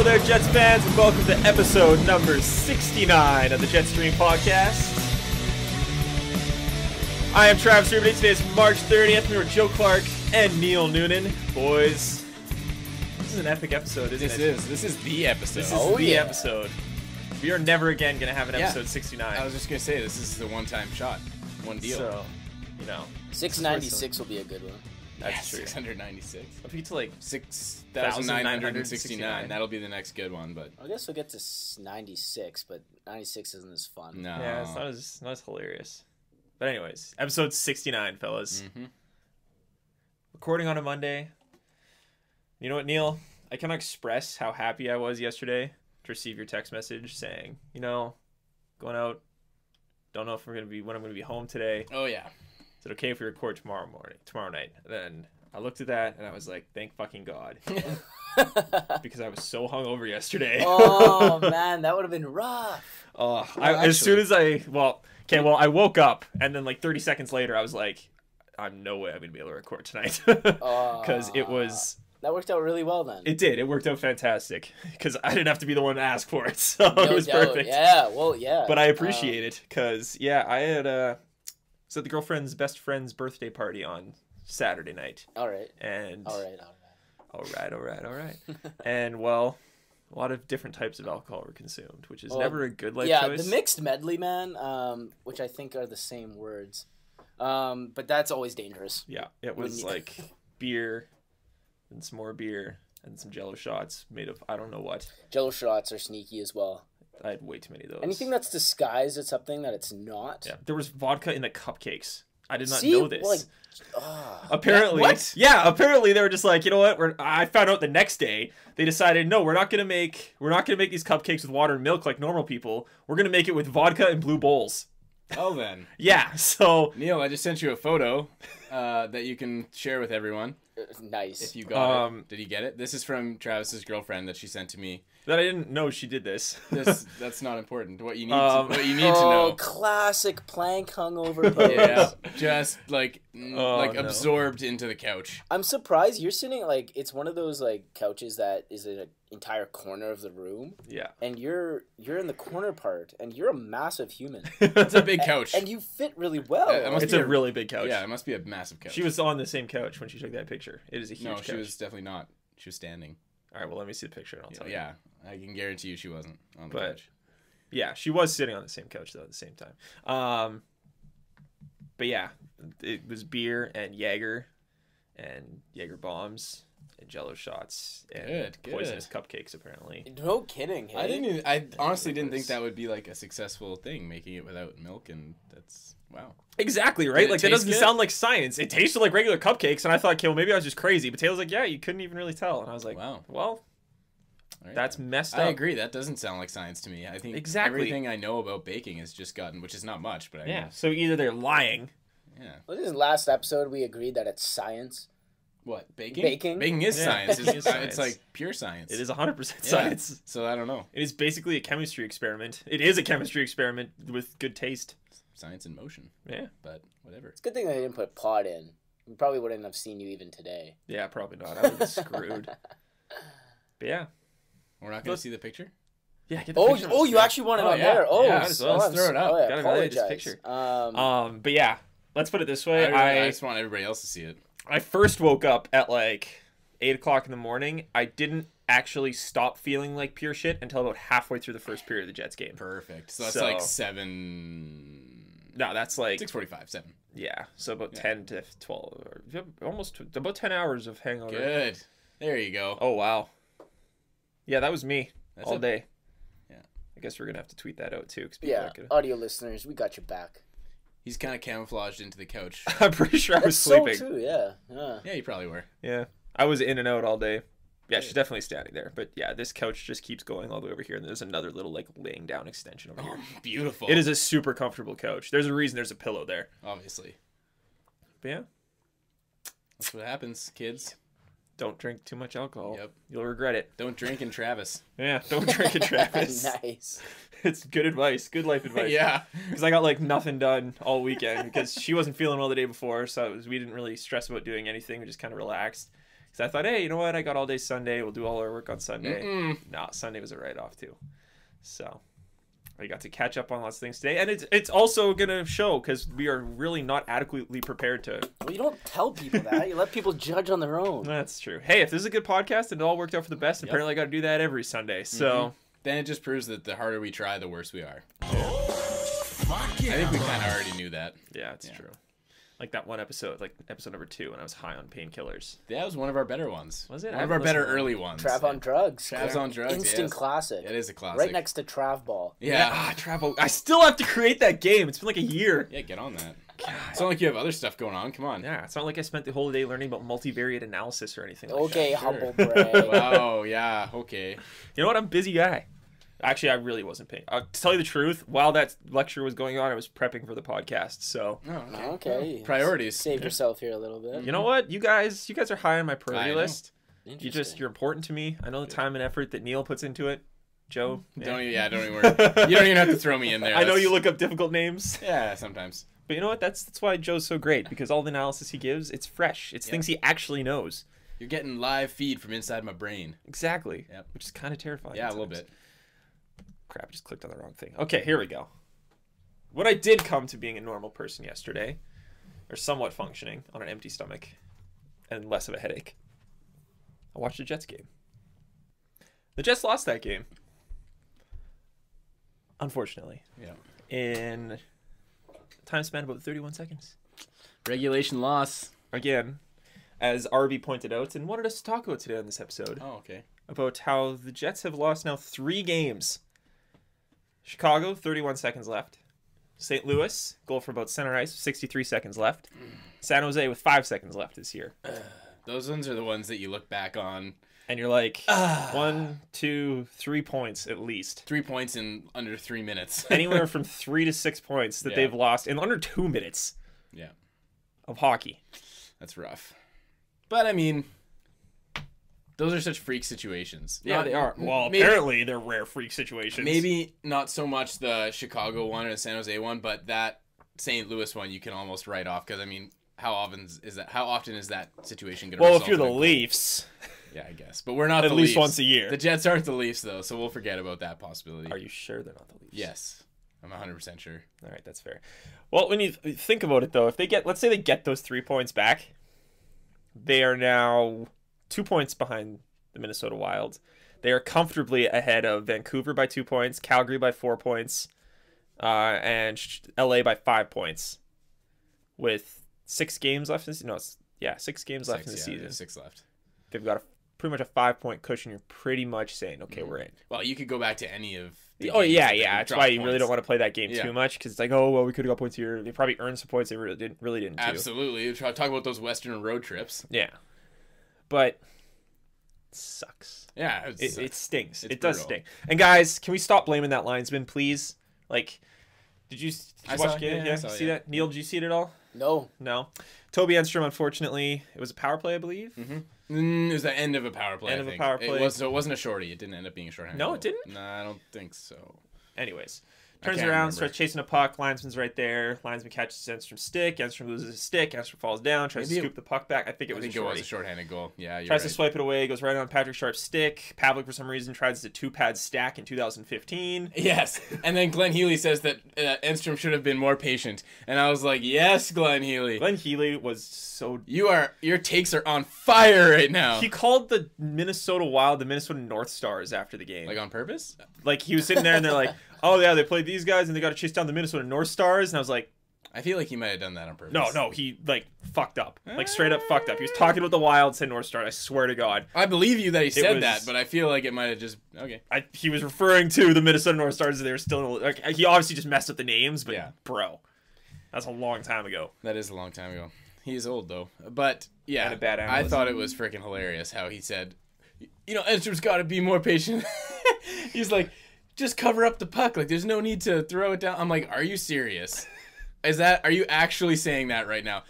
Hello there, Jets fans, and welcome to episode number 69 of the JetStream Podcast. I am Travis Ruben. Today is March 30th. We were Joe Clark and Neil Noonan. Boys, this is an epic episode, isn't it? This is the episode. This is the episode. We are never again going to have an episode 69. I was just going to say, this is the one-time shot. One deal. So, you know. 696 will be a good one. That's true. 696. I'll be to like 6,969. That'll be the next good one, but I guess we'll get to 96, but 96 isn't as fun. no. Yeah, it's not as hilarious. But anyways, episode 69, fellas. Mm-hmm. Recording on a Monday. You know what, Neil? I cannot express how happy I was yesterday to receive your text message saying, you know, going out, don't know if when I'm going to be home today. Oh, yeah. Is it okay if we record tomorrow night? And then I looked at that and I was like, thank fucking God. Because I was so hungover yesterday. Oh, man, that would have been rough. As soon as I woke up and then like 30 seconds later, I was like, I'm no way I'm going to be able to record tonight. Because it was... That worked out really well then. It did. It worked out fantastic because I didn't have to be the one to ask for it. So it was perfect. Yeah, well, yeah. But I appreciate it because, yeah, I had... was at the girlfriend's best friend's birthday party on Saturday night. All right. And All right. And well, a lot of different types of alcohol were consumed, which is never a good life choice. Yeah, the mixed medley, man, which I think are the same words. But that's always dangerous. Yeah, it was like beer and some more beer and some Jello shots made of I don't know what. Jello shots are sneaky as well. I had way too many of those. Anything that's disguised as something that it's not. Yeah, there was vodka in the cupcakes. I did not know this. Like, apparently, what? Yeah, apparently they were just like, you know what? I found out the next day they decided, no, we're not gonna make these cupcakes with water and milk like normal people. We're gonna make it with vodka and blue bowls. Oh, then. Yeah. So Neil, I just sent you a photo that you can share with everyone. Nice. If you got it. Did you get it? This is from Travis's girlfriend that she sent to me. That I didn't know she did this. That's not important. What you need to know. Classic plank hungover pose. Yeah, just absorbed into the couch. I'm surprised you're sitting like it's one of those like couches that is in an entire corner of the room. Yeah. And you're in the corner part, and you're a massive human. It's a big couch, and you fit really well. It's a really big couch. Yeah, it must be a massive couch. She was on the same couch when she took that picture. It is a huge couch. No, she was definitely not. She was standing. All right, well, let me see the picture and I'll tell you. Yeah, I can guarantee you she wasn't on the couch. Yeah, she was sitting on the same couch, though, at the same time. But yeah, it was beer and Jaeger bombs and Jello shots and poisonous cupcakes, apparently. No kidding. Hey? I honestly didn't think that would be like a successful thing, making it without milk, and that's... Wow. Exactly, right? Like, that doesn't sound like science. It tasted like regular cupcakes, and I thought, okay, well, maybe I was just crazy. But Taylor's like, yeah, you couldn't even really tell. And I was like, wow. Well, right, that's messed up. I agree. That doesn't sound like science to me. I think everything I know about baking has just gotten, which is not much, but I yeah, so either they're lying. Yeah. Well, this is last episode we agreed that it's science. What? Baking? Baking is science. It's It's like pure science. It is 100% science. Yeah, so I don't know. It is basically a chemistry experiment. It is a chemistry experiment with good taste. Science in motion. Yeah. But whatever. It's a good thing they didn't put pot in. We probably wouldn't have seen you even today. Yeah, probably not. I would have been screwed. But yeah. We're not going to see the picture? Yeah, get the picture. Oh, you actually want it on there? Oh, yeah, let's throw it up. Oh, yeah, gotta validate this picture. But yeah, let's put it this way. I just want everybody else to see it. I first woke up at like 8 o'clock in the morning. I didn't actually stop feeling like pure shit until about halfway through the first period of the Jets game. Perfect. So that's like 7... No, that's like 6:45, 7. Yeah, so about 10 to 12, or almost about 10 hours of hangover. Good. There you go. Oh wow. Yeah, that was me all day. Yeah. I guess we're gonna have to tweet that out too. Audio listeners, we got your back. He's kind of camouflaged into the couch. I'm pretty sure I was sleeping. So too, yeah. Yeah, you probably were. Yeah, I was in and out all day. Yeah, she's definitely standing there. But yeah, this couch just keeps going all the way over here, and there's another little like laying down extension over here. Beautiful. It is a super comfortable couch. There's a reason there's a pillow there. Obviously. But yeah. That's what happens, kids. Don't drink too much alcohol. Yep. You'll regret it. Don't drink in Travis. Yeah, don't drink in Travis. Nice. It's good advice. Good life advice. Yeah. Because I got like nothing done all weekend because she wasn't feeling well the day before, so we didn't really stress about doing anything. We just kind of relaxed. Because I thought, hey, you know what? I got all day Sunday. We'll do all our work on Sunday. No, Sunday was a write-off too. So I got to catch up on lots of things today. And it's also going to show because we are really not adequately prepared to... Well, you don't tell people that. You let people judge on their own. That's true. Hey, if this is a good podcast and it all worked out for the best, apparently I got to do that every Sunday. So... Then it just proves that the harder we try, the worse we are. I think we kind of already knew that. Yeah, it's true. Like that one episode, like episode number 2, when I was high on painkillers. That was one of our better ones. Was it? One of our better early ones. Trav on drugs. Trav's on drugs. Instant classic. It is a classic. Right next to Trav Ball. Yeah. Travel. I still have to create that game. It's been like a year. Yeah, get on that. God. It's not like you have other stuff going on. Come on. Yeah, it's not like I spent the whole day learning about multivariate analysis or anything like Okay, that. Humblebrag. Wow, yeah, okay. You know what? I'm a busy guy. Actually, I really wasn't paying. To tell you the truth, while that lecture was going on, I was prepping for the podcast. So, okay. Priorities. Save yourself here a little bit. You know what? You guys are high on my priority list. You're important to me. I know the time and effort that Neil puts into it. Joe. Don't even worry. You don't even have to throw me in there. I know you look up difficult names. Yeah, sometimes. But you know what? That's why Joe's so great, because all the analysis he gives, it's fresh. It's things he actually knows. You're getting live feed from inside my brain. Exactly. Yep. Which is kind of terrifying. Yeah, a little bit. Crap, I just clicked on the wrong thing. Okay, here we go. What I did come to being a normal person yesterday, or somewhat functioning on an empty stomach and less of a headache, I watched the Jets game. The Jets lost that game. Unfortunately. Yeah. In a time span of about 31 seconds. Regulation loss. Again, as RB pointed out and wanted us to talk about today on this episode. Oh, okay. About how the Jets have lost now 3 games. Chicago, 31 seconds left. St. Louis, goal for about center ice, 63 seconds left. San Jose with 5 seconds left this year. Those ones are the ones that you look back on. And you're like, 1, 2, 3 points at least. 3 points in under 3 minutes. Anywhere from 3 to 6 points that they've lost in under 2 minutes of hockey. That's rough. But, I mean... Those are such freak situations. Yeah, they are. Well, apparently they're rare freak situations. Maybe not so much the Chicago one or the San Jose one, but that St. Louis one you can almost write off because, I mean, how often is that situation going to result? Well, if you're the Leafs... Yeah, I guess. But we're not at the least Leafs. once a year. The Jets aren't the Leafs, though, so we'll forget about that possibility. Are you sure they're not the Leafs? Yes. I'm 100% sure. All right, that's fair. Well, when you think about it, though, if they get... Let's say they get those 3 points back, they are now 2 points behind the Minnesota Wild. They are comfortably ahead of Vancouver by 2 points, Calgary by 4 points, and LA by 5 points. With 6 games left in the season. 6 games left in the season. 6 left. They've got pretty much a 5-point cushion. You're pretty much saying, okay, we're in. Well, you could go back to any of the games. That's why you points. really don't want to play that game too much, because it's like, oh, well, we could have got points here. They probably earned some points they really didn't too. Absolutely. Talk about those Western road trips. Yeah. But... sucks. Yeah, it stings. It brutal. Does sting. And guys, can we stop blaming that linesman, please? Like, did you watch it? Yeah, see that? Neil, did you see it at all? No. Toby Enstrom, unfortunately, it was a power play, I believe. It was the end of a power play. End of a power play. It wasn't a shorty. It didn't end up being a shorthand. No, it didn't? No, I don't think so. Anyways. Turns around, starts chasing a puck. Linesman's right there. Linesman catches Enstrom's stick. Enstrom loses his stick. Enstrom falls down, tries to scoop the puck back. I think it was a shorthanded goal. Yeah, you're tries to swipe it away. Goes right on Patrick Sharp's stick. Pavlik, for some reason, tries to 2-pad stack in 2015. Yes. And then Glenn Healy says that Enstrom should have been more patient. And I was like, yes, Glenn Healy. Glenn Healy was so... Your takes are on fire right now. He called the Minnesota Wild the Minnesota North Stars after the game. Like on purpose? Like he was sitting there and they're like, oh yeah, they played these guys and they got to chase down the Minnesota North Stars. And I was like... I feel like he might have done that on purpose. No, he like fucked up. Like straight up fucked up. He was talking about the Wild, said North Star. I swear to God. I believe you that he said that, but I feel like it might have just... Okay. He was referring to the Minnesota North Stars. They were still... Like, he obviously just messed up the names, but bro. That's a long time ago. That is a long time ago. He's old, though. But, yeah, and a bad I thought it was freaking hilarious how he said, Enstrom's got to be more patient. He's like, just cover up the puck. Like, there's no need to throw it down. I'm like, are you serious? Are you actually saying that right now?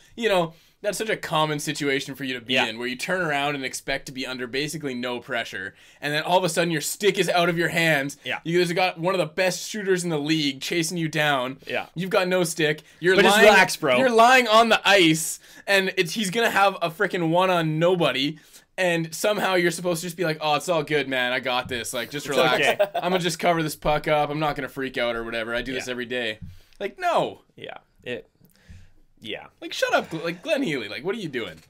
That's such a common situation for you to be in, where you turn around and expect to be under basically no pressure, and then all of a sudden your stick is out of your hands. Yeah. You guys got one of the best shooters in the league chasing you down. Yeah. You've got no stick. Just relax, bro. You're lying on the ice, and he's going to have a freaking one on nobody, and somehow you're supposed to just be like, oh, it's all good, man. I got this. Like, just relax. okay. I'm going to just cover this puck up. I'm not going to freak out or whatever. I do this every day. Like, no. Yeah. Like, shut up. Like, Glenn Healy. Like, what are you doing?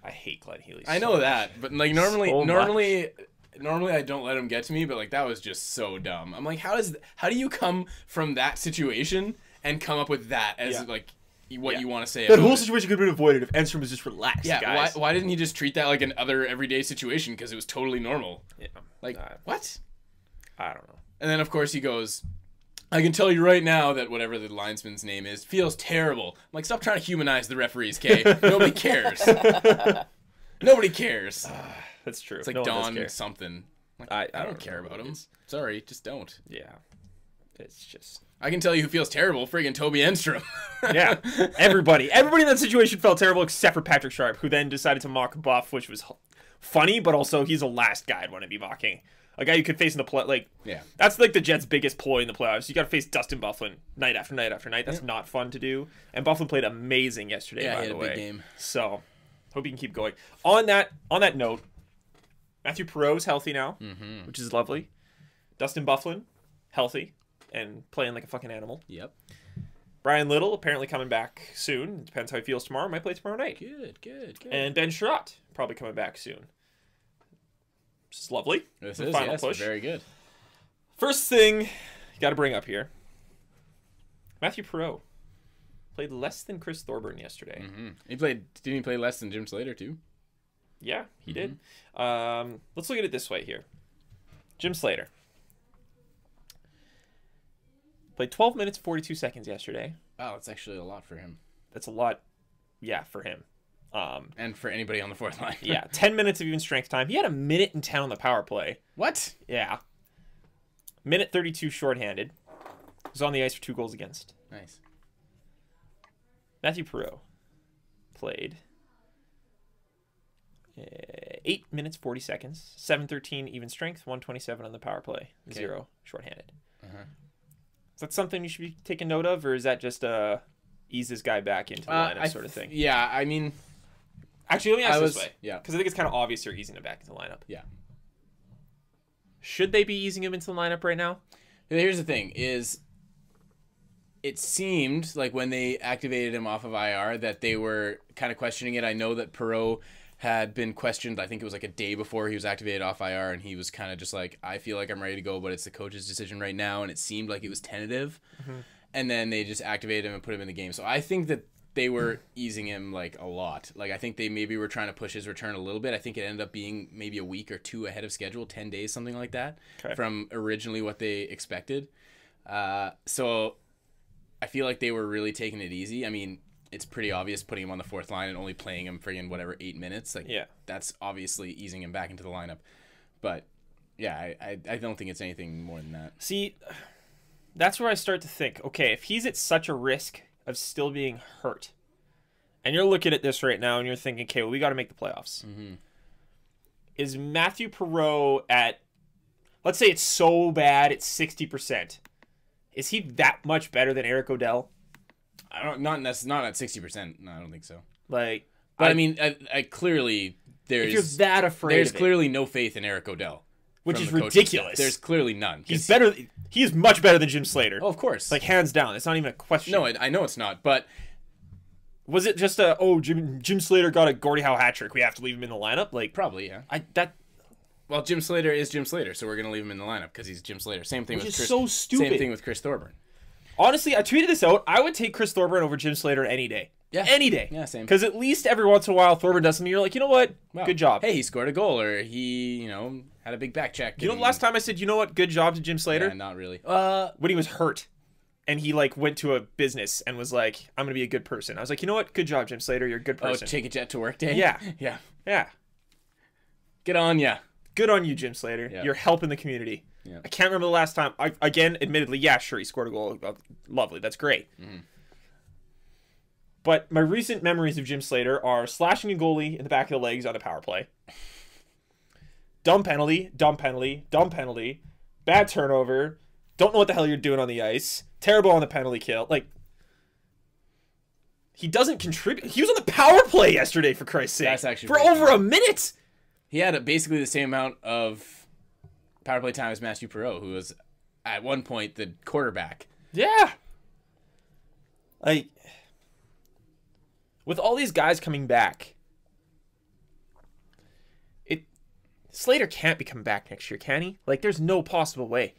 I hate Glenn Healy. I know that. But, like, normally I don't let him get to me, but, like, that was just so dumb. I'm like, how do you come from that situation and come up with that as, like, what you want to say that about whole it? situation could have been avoided if Enstrom was just relaxed, guys. Why didn't he just treat that like an other everyday situation? Because it was totally normal. Yeah. Like, what? I don't know. And then, of course, he goes, I can tell you right now that whatever the linesman's name is feels terrible. I'm like, stop trying to humanize the referees, Kay. Nobody cares. Nobody cares. That's true. It's like no Don something. Like, I don't care about him. Sorry, just don't. Yeah. It's just... I can tell you who feels terrible. Friggin' Toby Enstrom. Yeah. Everybody in that situation felt terrible except for Patrick Sharp, who then decided to mock Buff, which was funny, but also he's the last guy I'd want to be mocking. A guy you could face in the play, like, yeah, that's like the Jets' biggest ploy in the playoffs. You got to face Dustin Byfuglien night after night after night. That's not fun to do. And Byfuglien played amazing yesterday. Yeah, by he had the a way. big game. So, hope he can keep going. On that note, Matthew Perreault's healthy now, which is lovely. Dustin Byfuglien, healthy and playing like a fucking animal. Yep. Brian Little apparently coming back soon. Depends how he feels tomorrow. Might play tomorrow night. Good. And Ben Sherratt probably coming back soon. Which is lovely. This The is final push. very good. First thing you got to bring up here. Matthew Perreault played less than Chris Thorburn yesterday. Didn't he play less than Jim Slater too? Yeah, he did. Let's look at it this way here. Jim Slater played 12 minutes 42 seconds yesterday. Wow, that's actually a lot for him. That's a lot, for him. And for anybody on the fourth line. Yeah, 10 minutes of even strength time. He had a minute and 10 on the power play. What? Yeah. Minute 32 shorthanded. Was on the ice for 2 goals against. Nice. Matthew Perreault played 8 minutes 40 seconds, 7:13 even strength, 127 on the power play, 0 shorthanded. Is that something you should be taking note of, or is that just ease this guy back into the lineup sort of thing? Yeah, I mean... Actually, let me ask this way. Yeah. Because I think it's kind of obvious they're easing him back into the lineup. Yeah. Should they be easing him into the lineup right now? Here's the thing, is it seemed like when they activated him off of IR that they were kind of questioning it. I know that Perreault had been questioned, I think it was like a day before he was activated off IR, and he was kind of just like, I feel like I'm ready to go, but it's the coach's decision right now, and it seemed like it was tentative. And then they just activated him and put him in the game. So I think that they were easing him like a lot. Like I think they maybe were trying to push his return a little bit. I think it ended up being maybe a week or 2 ahead of schedule, 10 days, something like that, from originally what they expected. So I feel like they were really taking it easy. I mean, it's pretty obvious putting him on the fourth line and only playing him friggin' whatever 8 minutes. Like, that's obviously easing him back into the lineup. But yeah, I don't think it's anything more than that. See, that's where I start to think, okay, if he's at such a risk of still being hurt, and you're looking at this right now and you're thinking, okay, well, we got to make the playoffs. Is Matthew Perreault at, let's say it's so bad it's 60%. Is he that much better than Eric O'Dell? Not at 60%. No, I don't think so. Like, but I mean, I clearly if you're that afraid, there's clearly no faith in Eric O'Dell, which is ridiculous. There's clearly none. He's better. He is much better than Jim Slater. Oh, of course, like hands down. It's not even a question. No, I know it's not. But was it just Jim Slater got a Gordie Howe hat trick? We have to leave him in the lineup. Like probably, yeah. Well, Jim Slater is Jim Slater, so we're gonna leave him in the lineup because he's Jim Slater. Same thing with Chris. So stupid. Same thing with Chris Thorburn. Honestly, I tweeted this out. I would take Chris Thorburn over Jim Slater any day. Yeah. Any day. Yeah, same. Because at least every once in a while, Thorburn does something. You're like, you know what? Wow. Good job. Hey, he scored a goal, or he, had a big back check. You know the last time I said, you know what? Good job to Jim Slater? Yeah, not really. When he was hurt. And he, went to a business and was like, I'm going to be a good person. I was like, you know what? Good job, Jim Slater. You're a good person. Oh, take a jet to work day? Yeah. Yeah. Get on ya. Good on you, Jim Slater. Yeah. You're helping the community. Yeah. I can't remember the last time. Again, admittedly, yeah, sure, he scored a goal. Lovely. That's great. But my recent memories of Jim Slater are slashing a goalie in the back of the legs on a power play. Dumb penalty, dumb penalty, dumb penalty. Bad turnover. Don't know what the hell you're doing on the ice. Terrible on the penalty kill. He doesn't contribute. He was on the power play yesterday, for Christ's sake. That's actually for over a minute. He had basically the same amount of power play time as Matthew Perreault, who was at one point the quarterback. Yeah. Like, with all these guys coming back, Slater can't be coming back next year, can he? Like, there's no possible way.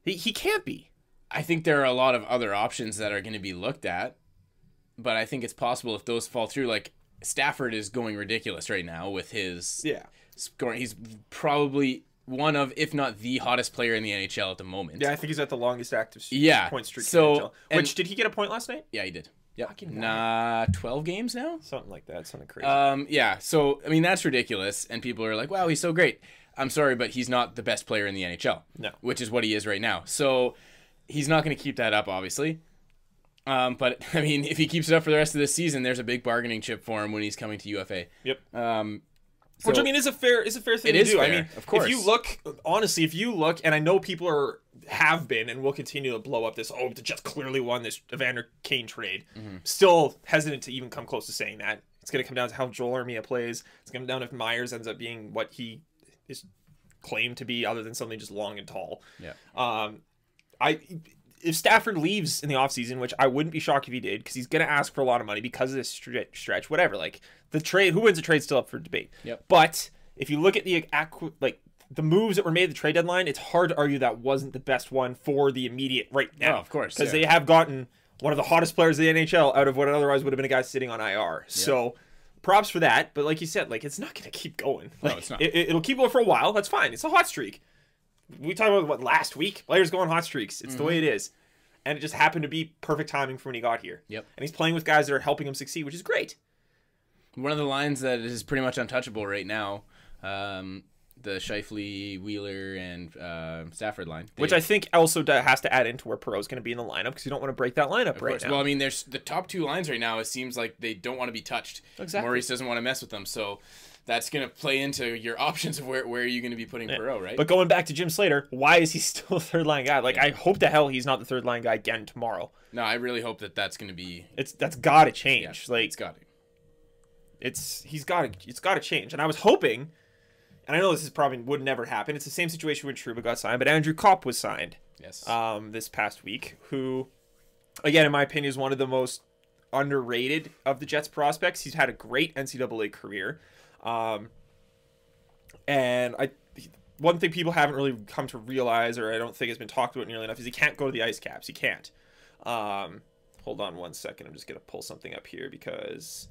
He can't be. I think there are a lot of other options that are going to be looked at, but I think it's possible if those fall through. Like, Stafford is going ridiculous right now with his scoring. He's probably one of, if not the hottest player in the NHL at the moment. Yeah, I think he's at the longest active point streak so, in the NHL. Which, did he get a point last night? Yeah, he did. Yeah, 12 games now? Something like that. Something crazy. Yeah, so, I mean, that's ridiculous, and people are like, wow, he's so great. I'm sorry, but he's not the best player in the NHL. No. Which is what he is right now. So, he's not going to keep that up, obviously. But, I mean, if he keeps it up for the rest of the season, there's a big bargaining chip for him when he's coming to UFA. Yep. So, which, I mean, is a fair thing to do. Fair, I mean, of course. If you look, honestly, and I know people have been and will continue to blow up this, the Jets clearly won this Evander Kane trade. Mm-hmm. Still hesitant to even come close to saying that. It's going to come down to how Joel Armia plays. It's going to come down if Myers ends up being what he is claimed to be, other than something just long and tall. Yeah. If Stafford leaves in the offseason, which I wouldn't be shocked if he did, because he's going to ask for a lot of money because of this stretch, whatever. Like, the trade, who wins the trade, still up for debate. Yep. But if you look at the moves that were made at the trade deadline, it's hard to argue that wasn't the best one for the immediate right now. Oh, of course. Because they have gotten one of the hottest players in the NHL out of what otherwise would have been a guy sitting on IR. Yep. So, props for that. But like you said, like, it's not going to keep going. Like, no, it's not. It'll keep going for a while. That's fine. It's a hot streak. We talked about, last week? Players go on hot streaks. It's the way it is. And it just happened to be perfect timing for when he got here. Yep. And he's playing with guys that are helping him succeed, which is great. One of the lines that is pretty much untouchable right now, the Scheifele, Wheeler, and Stafford line. Which I think also has to add into where Perreault's going to be in the lineup, because you don't want to break that lineup right now. Well, I mean, there's the top two lines right now. It seems like they don't want to be touched. Exactly. Maurice doesn't want to mess with them, so that's going to play into your options of where are you going to be putting Perreault, right? But going back to Jim Slater, why is he still a third-line guy? Like, I hope to hell he's not the third-line guy again tomorrow. No, I really hope that's going to be... That's got to change. Yeah, it's got to. It's got to change. And I was hoping, and I know this is probably would never happen. It's the same situation when Trouba got signed, but Andrew Kopp was signed. Yes. This past week, who, again, in my opinion, is one of the most underrated of the Jets prospects. He's had a great NCAA career. And one thing people haven't really come to realize, or I don't think has been talked about nearly enough, is he can't go to the ice caps. He can't. Hold on one second. I'm just going to pull something up here because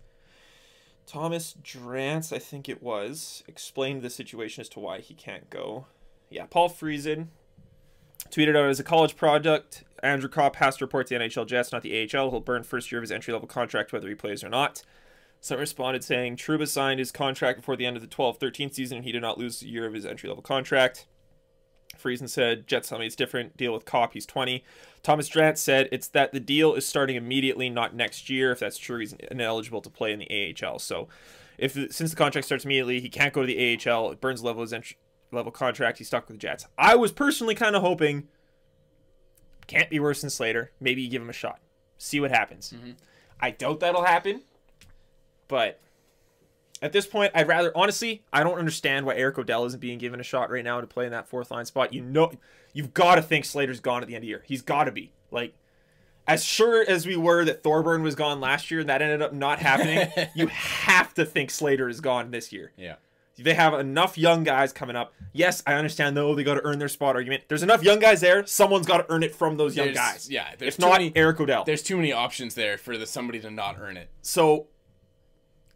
Thomas Drance, I think it was, explained the situation as to why he can't go. Yeah, Paul Friesen tweeted out, as a college product, Andrew Kopp has to report to the NHL Jets, not the AHL. He'll burn first year of his entry-level contract whether he plays or not. Some responded saying Trouba signed his contract before the end of the 12-13 season and he did not lose a year of his entry-level contract. Friesen said, Jets tell me it's different. Deal with Kopp, he's 20. Thomas Drance said it's that the deal is starting immediately, not next year. If that's true, he's ineligible to play in the AHL. So since the contract starts immediately, he can't go to the AHL. It burns his entry-level contract. He's stuck with the Jets. I was personally kind of hoping, can't be worse than Slater. Maybe you give him a shot. See what happens. Mm-hmm. I doubt that'll happen. But at this point, I'd rather, honestly, I don't understand why Eric O'Dell isn't being given a shot right now to play in that fourth line spot. You've got to think Slater's gone at the end of the year. He's got to be. Like, as sure as we were that Thorburn was gone last year and that ended up not happening, you have to think Slater is gone this year. Yeah. They have enough young guys coming up. Yes, I understand, though, they got to earn their spot argument. There's enough young guys there. Someone's got to earn it from those young guys. Yeah. If not, Eric O'Dell. There's too many options there for somebody to not earn it. So,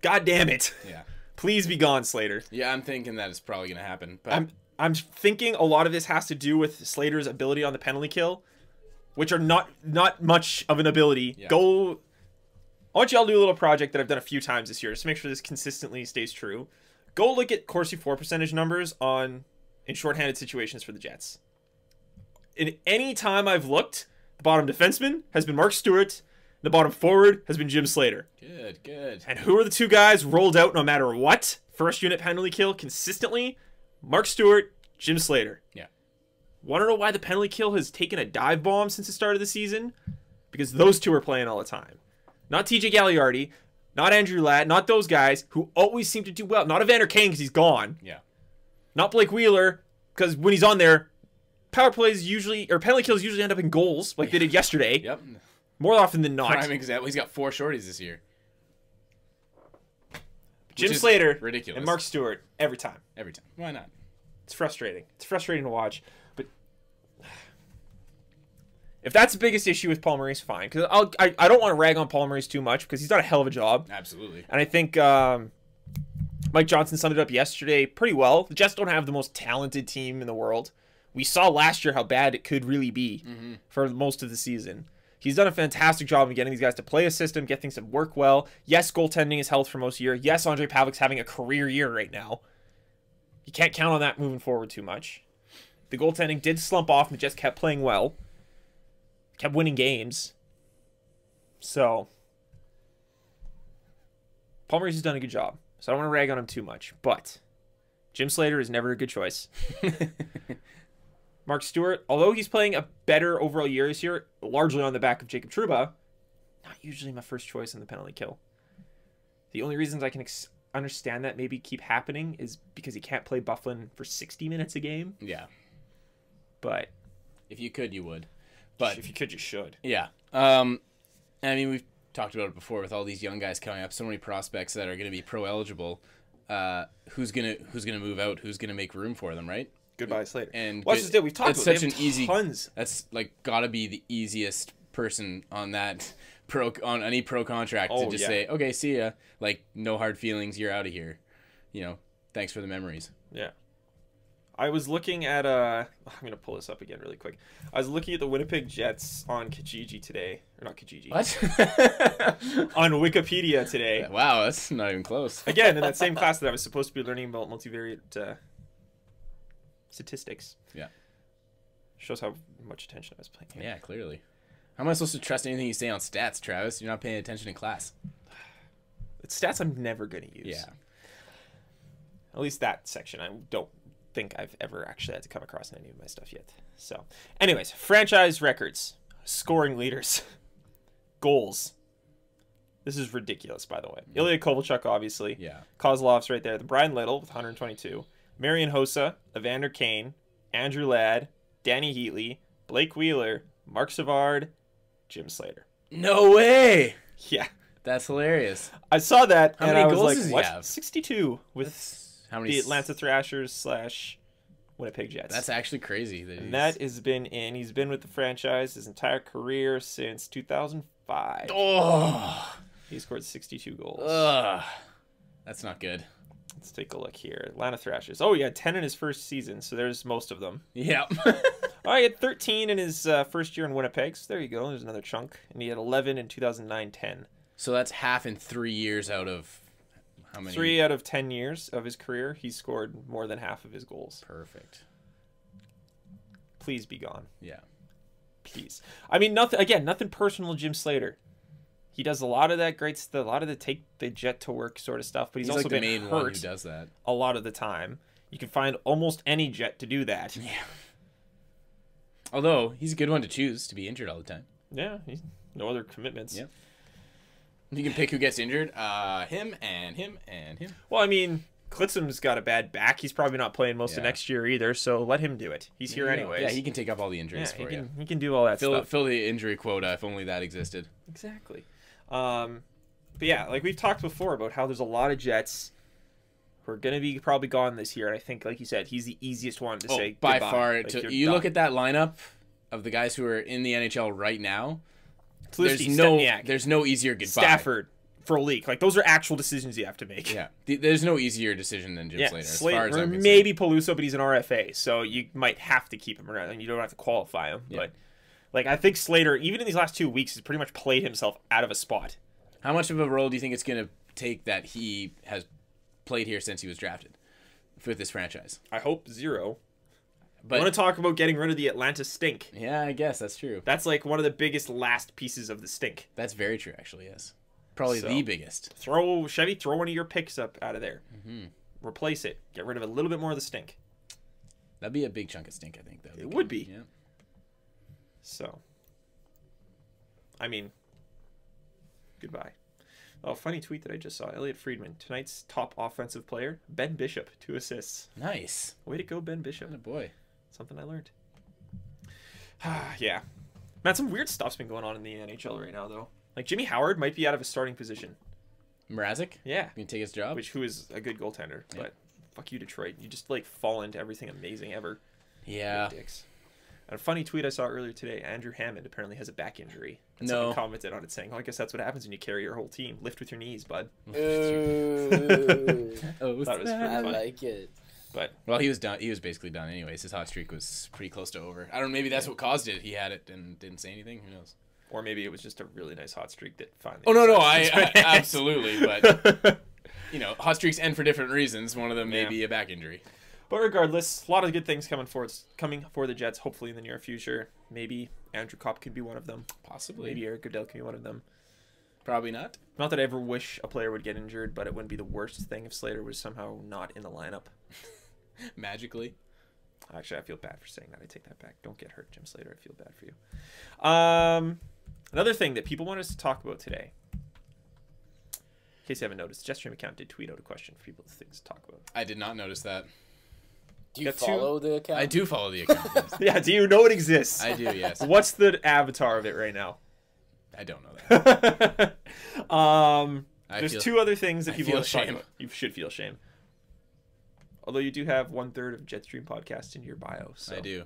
God damn it. Yeah. Please be gone, Slater. Yeah, I'm thinking that is probably going to happen. But I'm thinking a lot of this has to do with Slater's ability on the penalty kill, which are not much of an ability. Yeah. I want you all to do a little project that I've done a few times this year just to make sure this consistently stays true. Go look at Corsi 4 percentage numbers in shorthanded situations for the Jets. In any time I've looked, the bottom defenseman has been Mark Stewart. The bottom forward has been Jim Slater. Good. And who are the two guys rolled out no matter what? First unit penalty kill consistently? Mark Stewart, Jim Slater. Yeah. Want to know why the penalty kill has taken a dive bomb since the start of the season? Because those two are playing all the time. Not TJ Galliardi. not Andrew Ladd, not those guys who always seem to do well. Not Evander Kane because he's gone. Yeah. Not Blake Wheeler because when he's on there, power plays usually or penalty kills usually end up in goals like they did yesterday. Yep. More often than not. Prime example. He's got 4 shorties this year. Jim Slater ridiculous. and Mark Stewart every time. Every time. Why not? It's frustrating. It's frustrating to watch. But if that's the biggest issue with Paul Maurice, fine. Because I don't want to rag on Paul Maurice too much because he's done a hell of a job. Absolutely. And I think Mike Johnson summed it up yesterday pretty well. The Jets don't have the most talented team in the world. We saw last year how bad it could really be for most of the season. He's done a fantastic job of getting these guys to play a system, get things to work well. Yes, goaltending is held for most of the year. Yes, Andre Pavlik's having a career year right now. You can't count on that moving forward too much. The goaltending did slump off and the Jets kept playing well. Kept winning games. So, Paul Maurice has done a good job. So I don't want to rag on him too much. But Jim Slater is never a good choice. Mark Stewart, although he's playing a better overall year this year, largely on the back of Jacob Trouba, not usually my first choice in the penalty kill. The only reasons I can understand that maybe keep happening is because he can't play Bufflin for 60 minutes a game. Yeah. But if you could, you would. But if you could, you should. Yeah. I mean, we've talked about it before with all these young guys coming up. So many prospects that are going to be pro eligible. Who's gonna move out? Who's gonna make room for them? Right. Goodbye, Slater. And what's his deal? We've talked about such an easy. Tons. That's like gotta be the easiest person on that on any pro contract to just say, okay, see ya. Like no hard feelings. You're out of here. You know, thanks for the memories. Yeah. I was looking at I'm gonna pull this up again really quick. I was looking at the Winnipeg Jets on Kijiji today, or not Kijiji. What? On Wikipedia today. Wow, that's not even close. Again, in that same class that I was supposed to be learning about multivariate statistics. Yeah. Shows how much attention I was paying. Yeah, clearly. How am I supposed to trust anything you say on stats, Travis? You're not paying attention in class. It's stats I'm never gonna use. Yeah. At least that section I don't think I've ever actually had to come across in any of my stuff yet. So, anyways, franchise records, scoring leaders, goals. This is ridiculous, by the way. Ilya Kovalchuk, obviously. Yeah. Kozlov's right there. The Brian Little with 122. Marian Hossa, Evander Kane, Andrew Ladd, Danny Heatley, Blake Wheeler, Mark Savard, Jim Slater. No way! Yeah. That's hilarious. I saw that How and many I was goals like, does he what? have? 62 with How many? the Atlanta Thrashers / Winnipeg Jets. That's actually crazy. That has been in. He's been with the franchise his entire career since 2005. Oh. He scored 62 goals. Ugh. That's not good. Let's take a look here. Atlanta Thrashers. Oh, he had 10 in his first season, so there's most of them. Yeah. Oh, he had 13 in his first year in Winnipeg, so there you go. There's another chunk. And he had 11 in 2009-10. So that's half in 3 years out of how many? 3 out of 10 years of his career, he scored more than half of his goals. Perfect. Please be gone. Yeah. Please. I mean, nothing personal to Jim Slater. He does a lot of that great stuff, a lot of the take the jet to work sort of stuff, but he's also like the been main hurt one who does that a lot of the time. You can find almost any jet to do that. Yeah. Although he's a good one to choose to be injured all the time. Yeah, he's no other commitments. Yeah. You can pick who gets injured. Him and him and him. Well, I mean, Klitzum's got a bad back. He's probably not playing most of next year either, so let him do it. He's here anyways. Yeah, he can take up all the injuries for you. He can do all that stuff. Fill the injury quota if only that existed. Exactly. But yeah, like we've talked before about how there's a lot of Jets who are going to be probably gone this year. And I think, like you said, he's the easiest one to say by goodbye. far. Like, You look at that lineup of the guys who are in the NHL right now. There's no easier goodbye. Stafford, Frolik. Like, those are actual decisions you have to make. Yeah. There's no easier decision than Jim Slater. As far as I'm concerned. Maybe Peluso, but he's an RFA, so you might have to keep him around, and you don't have to qualify him. Yeah. But, like, I think Slater, even in these last 2 weeks, has pretty much played himself out of a spot. How much of a role do you think it's going to take that he has played here since he was drafted with this franchise? I hope 0. But I want to talk about getting rid of the Atlanta stink. Yeah, I guess that's true. That's like one of the biggest last pieces of the stink. That's very true, actually, yes. Probably the biggest. Throw one of your picks up out of there. Mm-hmm. Replace it. Get rid of a little bit more of the stink. That'd be a big chunk of stink, I think. It would be. Yeah. So. I mean, goodbye. Oh, funny tweet that I just saw. Elliot Friedman, tonight's top offensive player, Ben Bishop, 2 assists. Nice. Way to go, Ben Bishop. Oh, boy. Something I learned. Yeah. Man, some weird stuff's been going on in the NHL right now, though. Like, Jimmy Howard might be out of his starting position. Mrazek? Yeah. You can take his job? Who is a good goaltender. Yeah. But fuck you, Detroit. You just, like, fall into everything amazing ever. Yeah. Dicks. And a funny tweet I saw earlier today, Andrew Hammond apparently has a back injury. And no. someone commented on it saying, oh, I guess that's what happens when you carry your whole team. Lift with your knees, bud. Ooh. Thought it was I like it. But well, he was done. He was basically done anyways. His hot streak was pretty close to over. I don't know. Maybe that's what caused it. He had it and didn't say anything. Who knows? Or maybe it was just a really nice hot streak that finally... Oh, no. I absolutely. But, you know, hot streaks end for different reasons. One of them may be a back injury. But regardless, a lot of good things coming for the Jets, hopefully in the near future. Maybe Andrew Kopp could be one of them. Possibly. Maybe Eric Goodell can be one of them. Probably not. Not that I ever wish a player would get injured, but it wouldn't be the worst thing if Slater was somehow not in the lineup. Magically. Actually, I feel bad for saying that. I take that back. Don't get hurt, Jim Slater. I feel bad for you. Another thing that people want us to talk about today, in case you haven't noticed, JetStream account did tweet out a question for people, things to talk about. I did not notice that. Do you follow the account? I do follow the account. Yeah, do you know it exists? I do, yes. What's the avatar of it right now? I don't know that. There's 2 other things that people feel want to talk shame. about. You should feel shame. Although you do have 1/3 of JetStream podcast in your bio. So I do.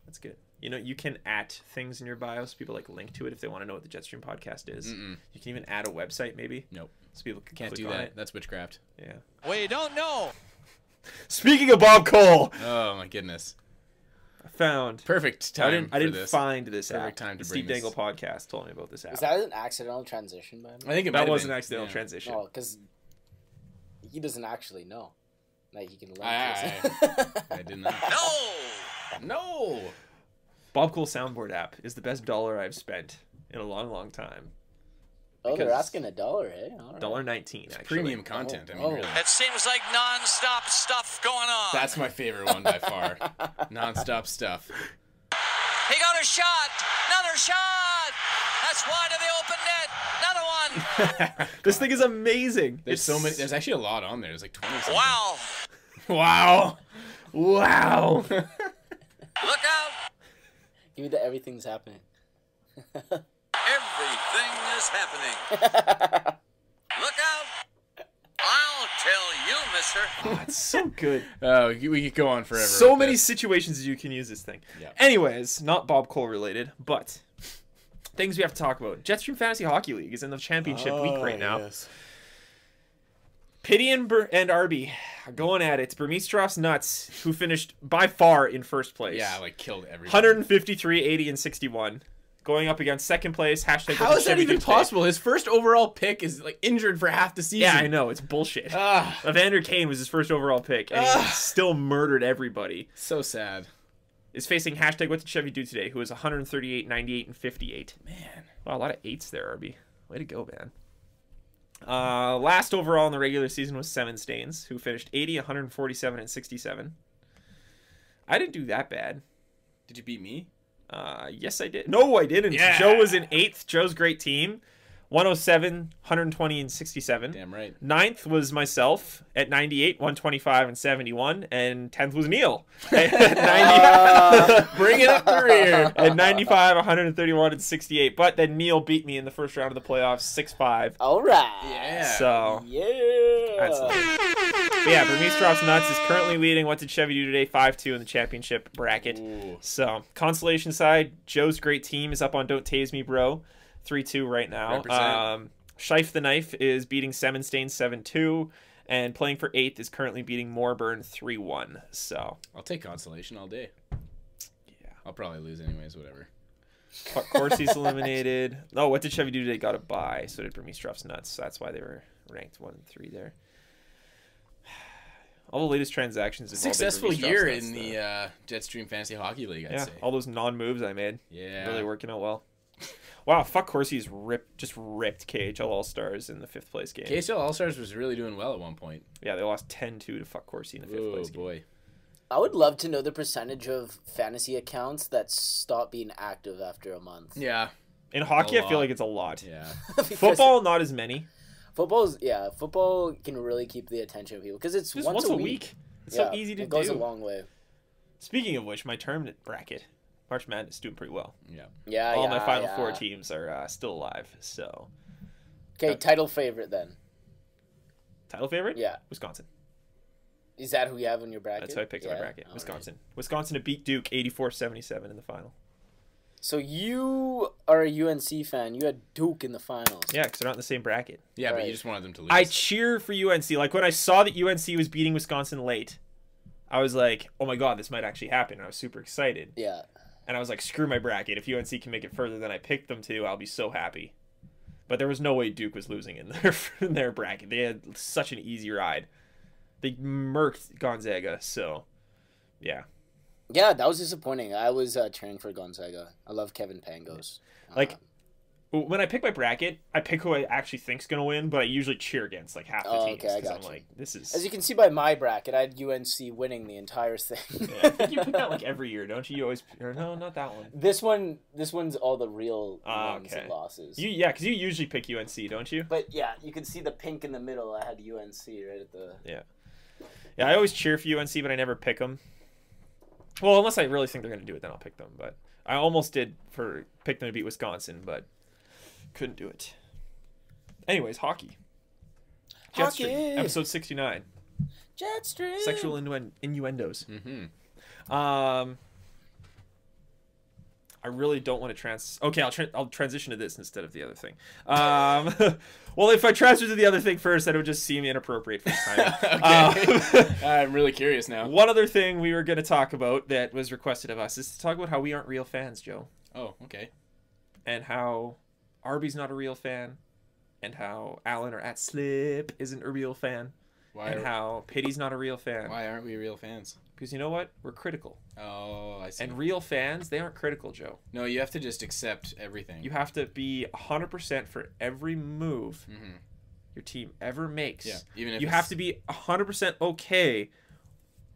That's good. You know, you can add things in your bio so people like link to it if they want to know what the JetStream podcast is. You can even add a website maybe. Nope. So people can Can't click do on that. it. That's witchcraft. Yeah. We don't know. Speaking of Bob Cole, Oh my goodness. I found. Perfect time. I didn't for this. find this Perfect app. time to The bring Steve this. Dangle podcast told me about this app. Is that an accidental transition by him? I think it That might was have an been. accidental Yeah. transition. Oh, because he doesn't actually know that he can link I did not. No. No. Bob Cole soundboard app is the best dollar I've spent in a long, long time. Oh, they're Because- asking $1, eh? All right. $1.19 actually. Premium content. I mean, Oh. really. It seems like non-stop stuff going on. That's my favorite one by far. Non-stop stuff. He got a shot. Another shot. That's wide of the open net. Another one. This thing is amazing. There's so many. There's actually a lot on there. There's like 20 something. Wow. Wow. Wow. Look out. Give me the everything's happening. Everything is happening. Look out. I'll tell you, mister. Oh, it's so good. Oh, we could go on forever. So with many this. situations you can use this thing. Yeah. Anyways, not Bob Cole related, but things we have to talk about. JetStream Fantasy Hockey League is in the championship week right now. Yes. Pity and Arby are going at it. Burmistrov's Nuts, who finished by far in first place. Yeah, like killed everyone. 153, 80, and 61. Going up against second place. Hashtag How what is did that Chevy even do today? possible? His first overall pick is like injured for half the season. Yeah, I know. It's bullshit. Evander Kane was his first overall pick, and he still murdered everybody. So sad. Is facing hashtag what did Chevy do today, who is 138, 98, and 58. Man. Wow, a lot of 8s there, Arby. Way to go, man. Last overall in the regular season was Seven Stains, who finished 80, 147, and 67. I didn't do that bad. Did you beat me? Yes, I did. No, I didn't. Yeah. Joe was in 8th. Joe's great team. 107, 120, and 67. Damn right. 9th was myself at 98, 125, and 71. And 10th was Neil at 90. Bring it up the rear. At 95, 131, and 68. But then Neil beat me in the first round of the playoffs, 6-5. All right. Yeah. So, Yeah. that's nice. But yeah, Burmistrov's Nuts is currently leading What Did Chevy Do Today 5-2 in the championship bracket. Ooh. So, consolation side, Joe's great team is up on Don't Tase Me, Bro. 3-2 right now. Represent. Scheif the Knife is beating Semenstain 7-2. And playing for 8th is currently beating Moorburn 3-1. So, I'll take consolation all day. yeah. I'll probably lose anyways, whatever. Corsi's eliminated. Oh, What Did Chevy Do Today got a bye. So did Burmistrov's Nuts. So that's why they were ranked 1 and 3 there. All the latest transactions. involving Successful Burmistrov's year Nuts, in the Jetstream Fantasy Hockey League, I'd yeah, say. all those non-moves I made. Yeah. Really working out well. Wow, fuck Corsi's ripped KHL All-Stars in the 5th place game. KHL All-Stars was really doing well at one point. Yeah, they lost 10-2 to fuck Corsi in the 5th Oh, place game. boy. I would love to know the percentage of fantasy accounts that stop being active after a month. Yeah. In hockey, A I feel lot. like it's a lot. Yeah. Because Football, not as many. Football can really keep the attention of people because it's Just once a week. It's so easy to It goes do. a long way. Speaking of which, my tournament bracket, March Madness, is doing pretty well. Yeah. All my Final Four teams are still alive. So, Okay, title favorite then. title favorite? Yeah. Wisconsin. Is that who you have in your bracket? That's who I picked in my bracket. All Wisconsin. right. Wisconsin to beat Duke 84-77 in the final. So you are a UNC fan. You had Duke in the finals. Yeah, because they're not in the same bracket. Yeah, but Right. you just wanted them to lose. I cheer for UNC. Like, when I saw that UNC was beating Wisconsin late, I was like, oh my God, this might actually happen. And I was super excited. Yeah. And I was like, screw my bracket. If UNC can make it further than I picked them to, I'll be so happy. But there was no way Duke was losing in their bracket. They had such an easy ride. They murked Gonzaga, so yeah. Yeah, that was disappointing. I was cheering for Gonzaga. I love Kevin Pangos. Like, when I pick my bracket, I pick who I actually think's gonna win, but I usually cheer against like half the Oh, teams. okay, I 'Cause got I'm you. like, this is. As you can see by my bracket, I had UNC winning the entire thing. Yeah, I think you pick that like every year, don't you? You always. Or no, not that one. This one's all the real wins Okay. and losses. Because you usually pick UNC, don't you? But yeah, you can see the pink in the middle. I had UNC right at the. Yeah, I always cheer for UNC, but I never pick them. Well, unless I really think they're gonna do it, then I'll pick them. But I almost did pick them to beat Wisconsin, but couldn't do it. Anyways, hockey. Hockey! JetStream, episode 69. JetStream. Sexual innuendos. Mm-hmm. I really don't want to Okay, I'll transition to this instead of the other thing. Well, if I transfer to the other thing first, then it would just seem inappropriate for the time. Okay. I'm really curious now. One other thing we were going to talk about that was requested of us is to talk about how we aren't real fans, Joe. Oh, okay. And how Arby's not a real fan. And how Alan or at Slip isn't a real fan. And how Pity's not a real fan. Why aren't we real fans? Because you know what? We're critical. Oh, I see. And real fans, they aren't critical, Joe. No, you have to just accept everything. You have to be 100% for every move Mm-hmm. your team ever makes. Yeah, even if you have to be 100% okay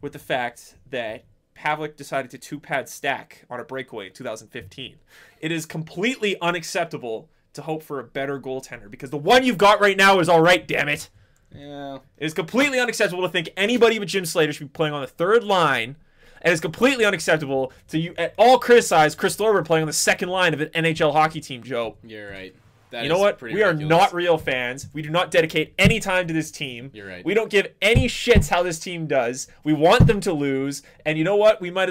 with the fact that Pavlik decided to two-pad stack on a breakaway in 2015. It is completely unacceptable to hope for a better goaltender because the one you've got right now is all right, damn it. Yeah. It is completely unacceptable to think anybody but Jim Slater should be playing on the third line. And it's completely unacceptable to you at all criticize Chris Thorburn playing on the second line of an NHL hockey team, Joe. You're right. That You know is what? pretty We are ridiculous. not real fans. We do not dedicate any time to this team. You're right. We don't give any shits how this team does. We want them to lose. And you know what? We might.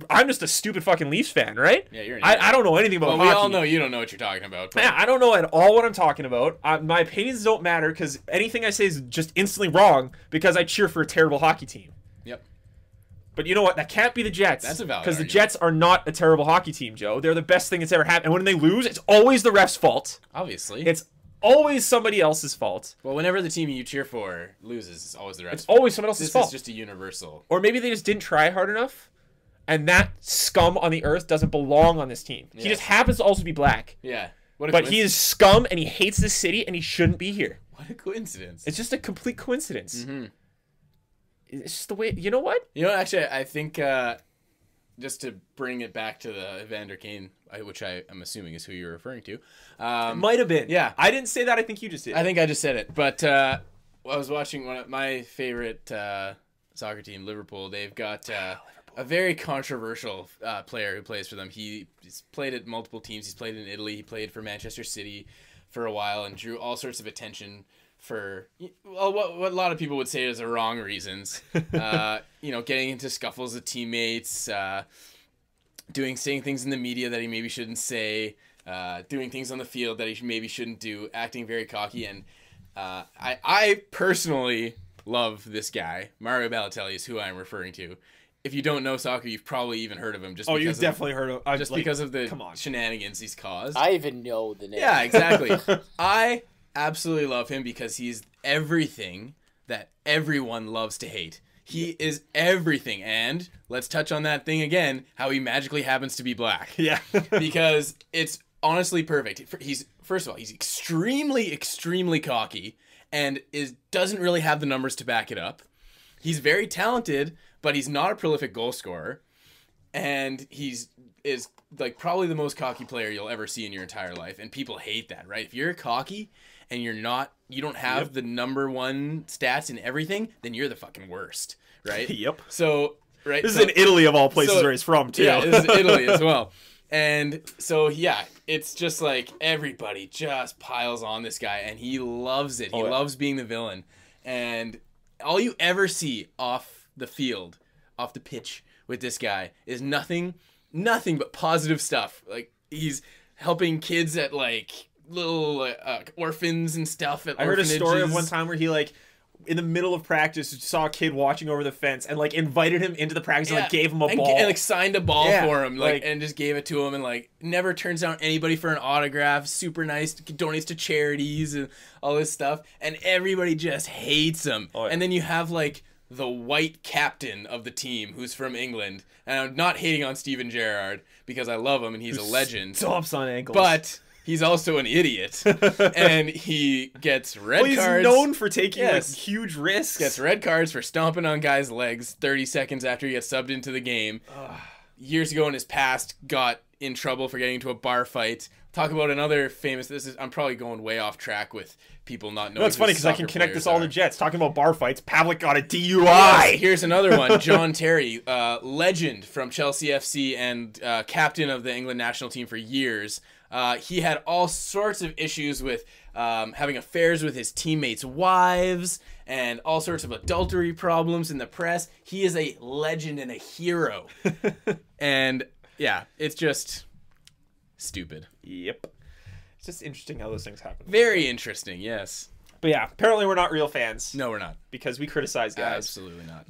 I'm just a stupid fucking Leafs fan, right? Yeah, you're an I don't know anything about Well, hockey. we all know you don't know what you're talking about. But Yeah, I don't know at all what I'm talking about. My opinions don't matter because anything I say is just instantly wrong because I cheer for a terrible hockey team. Yep. But you know what? That can't be the Jets. That's a valid because the argument. Jets are not a terrible hockey team, Joe. They're the best thing that's ever happened. And when they lose, it's always the ref's fault. Obviously. It's always somebody else's fault. Well, whenever the team you cheer for loses, it's always the rest. It's always somebody else's This fault. is just a universal. Or maybe they just didn't try hard enough, and that scum on the earth doesn't belong on this team. He Yeah. just happens to also be black. Yeah. What a But he is scum, and he hates this city, and he shouldn't be here. What a coincidence. It's just a complete coincidence. Mm-hmm. It's just the way... You know what? You know, actually, I think just to bring it back to the Evander Kane, which I am assuming is who you're referring to. Might have been. Yeah. I didn't say that. I think you just did. I think I just said it. But I was watching one of my favorite soccer team, Liverpool. They've got a very controversial player who plays for them. He's played at multiple teams. He's played in Italy. He played for Manchester City for a while and drew all sorts of attention for, well, what a lot of people would say is the wrong reasons. Getting into scuffles with teammates, saying things in the media that he maybe shouldn't say, doing things on the field that he maybe shouldn't do, acting very cocky. And I personally love this guy. Mario Balotelli is who I'm referring to. If you don't know soccer, you've probably even heard of him. Just you've definitely heard of... because of the come on. shenanigans he's caused. I even know the name. Yeah, exactly. I absolutely love him because he's everything that everyone loves to hate. He is everything. And let's touch on that thing again, how he magically happens to be black. Yeah. Because it's honestly perfect. First of all, he's extremely, extremely cocky and doesn't really have the numbers to back it up. He's very talented, but he's not a prolific goal scorer. And is like probably the most cocky player you'll ever see in your entire life, and people hate that, right? If you're cocky and you don't have the number one stats in everything, then you're the fucking worst, right? Yep. So, right. This is in Italy of all places where he's from, too. Yeah, this is Italy as well. And so, yeah, it's just like everybody just piles on this guy, and he loves it. He loves being the villain. And all you ever see off the field, off the pitch with this guy is nothing but positive stuff. Like, he's helping kids at, like, little orphans and stuff at orphanages. I heard a story of one time where he, like, in the middle of practice, saw a kid watching over the fence and, like, invited him into the practice and, like, gave him a ball. And, like, signed a ball for him, like, and just gave it to him, and, like, never turns down anybody for an autograph, super nice, donates to charities and all this stuff, and everybody just hates him. And then you have, like, the white captain of the team who's from England, and I'm not hating on Steven Gerrard, because I love him, and he's a legend. Stomps on ankles. But he's also an idiot, and he gets red cards. He's known for taking like, huge risks. Gets red cards for stomping on guys' legs 30 seconds after he gets subbed into the game. Years ago in his past, got in trouble for getting into a bar fight. Talk about another famous. I'm probably going way off track with people not knowing. No, it's funny because I can connect this all to Jets. Talking about bar fights, Pavlik got a DUI. Yes, here's another one. John Terry, legend from Chelsea FC and captain of the England national team for years. He had all sorts of issues with having affairs with his teammates' wives and all sorts of adultery problems in the press. He is a legend and a hero. And yeah, it's just stupid. Yep. It's just interesting how those things happen. Very interesting, yes. But yeah, apparently we're not real fans. No, we're not. Because we criticize guys. Absolutely not.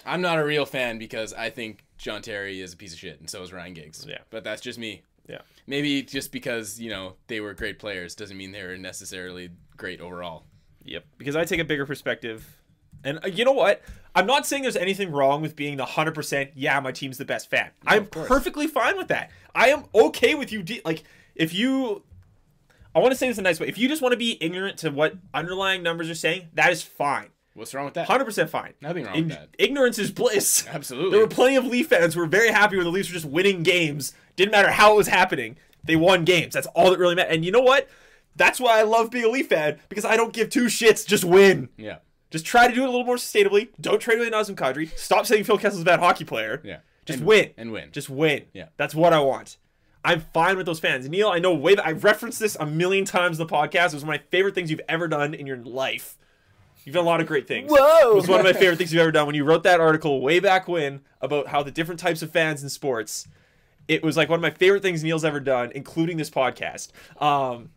I'm not a real fan because I think John Terry is a piece of shit, and so is Ryan Giggs. Yeah. But that's just me. Yeah. Maybe just because, they were great players doesn't mean they were necessarily great overall. Yep. Because I take a bigger perspective. And you know what? I'm not saying there's anything wrong with being the 100%, yeah, my team's the best fan. No, I'm perfectly fine with that. I am okay with you. I want to say this in a nice way. If you just want to be ignorant to what underlying numbers are saying, that is fine. What's wrong with that? 100% fine. Nothing wrong with that. Ignorance is bliss. Absolutely. There were plenty of Leaf fans who were very happy when the Leafs were just winning games. Didn't matter how it was happening. They won games. That's all that really mattered. And you know what? That's why I love being a Leaf fan, because I don't give two shits. Just win. Yeah. Just try to do it a little more sustainably. Don't trade away Nazem Kadri. Stop saying Phil Kessel's a bad hockey player. Yeah. Just win. And win. Just win. Yeah. That's what I want. I'm fine with those fans. Neil, I know I've referenced this a million times in the podcast. It was one of my favorite things you've ever done in your life. You've done a lot of great things. Whoa! It was one of my favorite things you've ever done when you wrote that article way back when about how the different types of fans in sports. It was like one of my favorite things Neil's ever done, including this podcast. And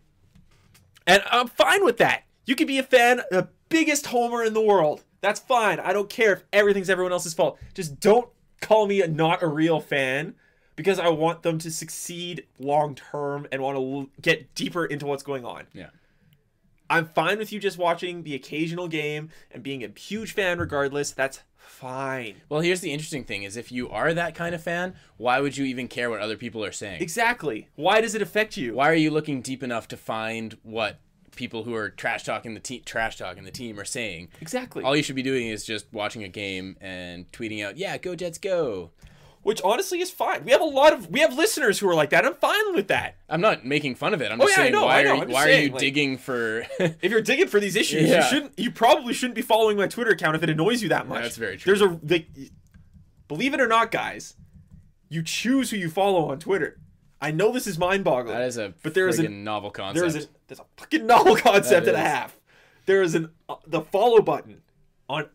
I'm fine with that. You could be a fan, the biggest homer in the world. That's fine. I don't care if everything's everyone else's fault. Just don't call me not a real fan, because I want them to succeed long term and want to get deeper into what's going on. Yeah. I'm fine with you just watching the occasional game and being a huge fan regardless. That's fine. Well, here's the interesting thing is if you are that kind of fan, why would you even care what other people are saying? Exactly. Why does it affect you? Why are you looking deep enough to find what people who are trash talking the team are saying? Exactly. All you should be doing is just watching a game and tweeting out, "Yeah, go Jets, go." Which honestly is fine. We have listeners who are like that. I'm fine with that. I'm not making fun of it. I'm just saying, why are you digging for? If you're digging for these issues, you probably shouldn't be following my Twitter account if it annoys you that much. That's very true. Believe it or not, guys, you choose who you follow on Twitter. I know this is mind-boggling. That is a novel concept. There's a fucking novel concept and a half. There is the follow button on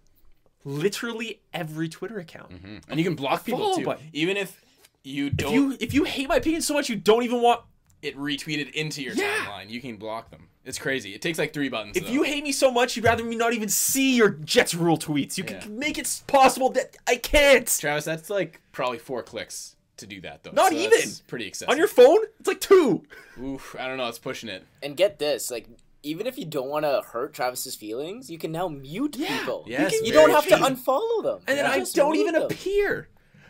literally every Twitter account. Mm-hmm. And you can block people too. Button. Even if you don't... If you hate my opinion so much you don't even want it retweeted into your timeline, you can block them. It's crazy. It takes like 3 buttons. If you hate me so much, you'd rather me not even see your Jets rule tweets. You can make it possible that I can't. Travis, that's like probably 4 clicks to do that, though. Not so even. That's pretty excessive. On your phone, it's like 2. Oof, I don't know. It's pushing it. And get this, like, even if you don't want to hurt Travis's feelings, you can now mute people. Yes, you don't have to unfollow them. And then I don't even appear.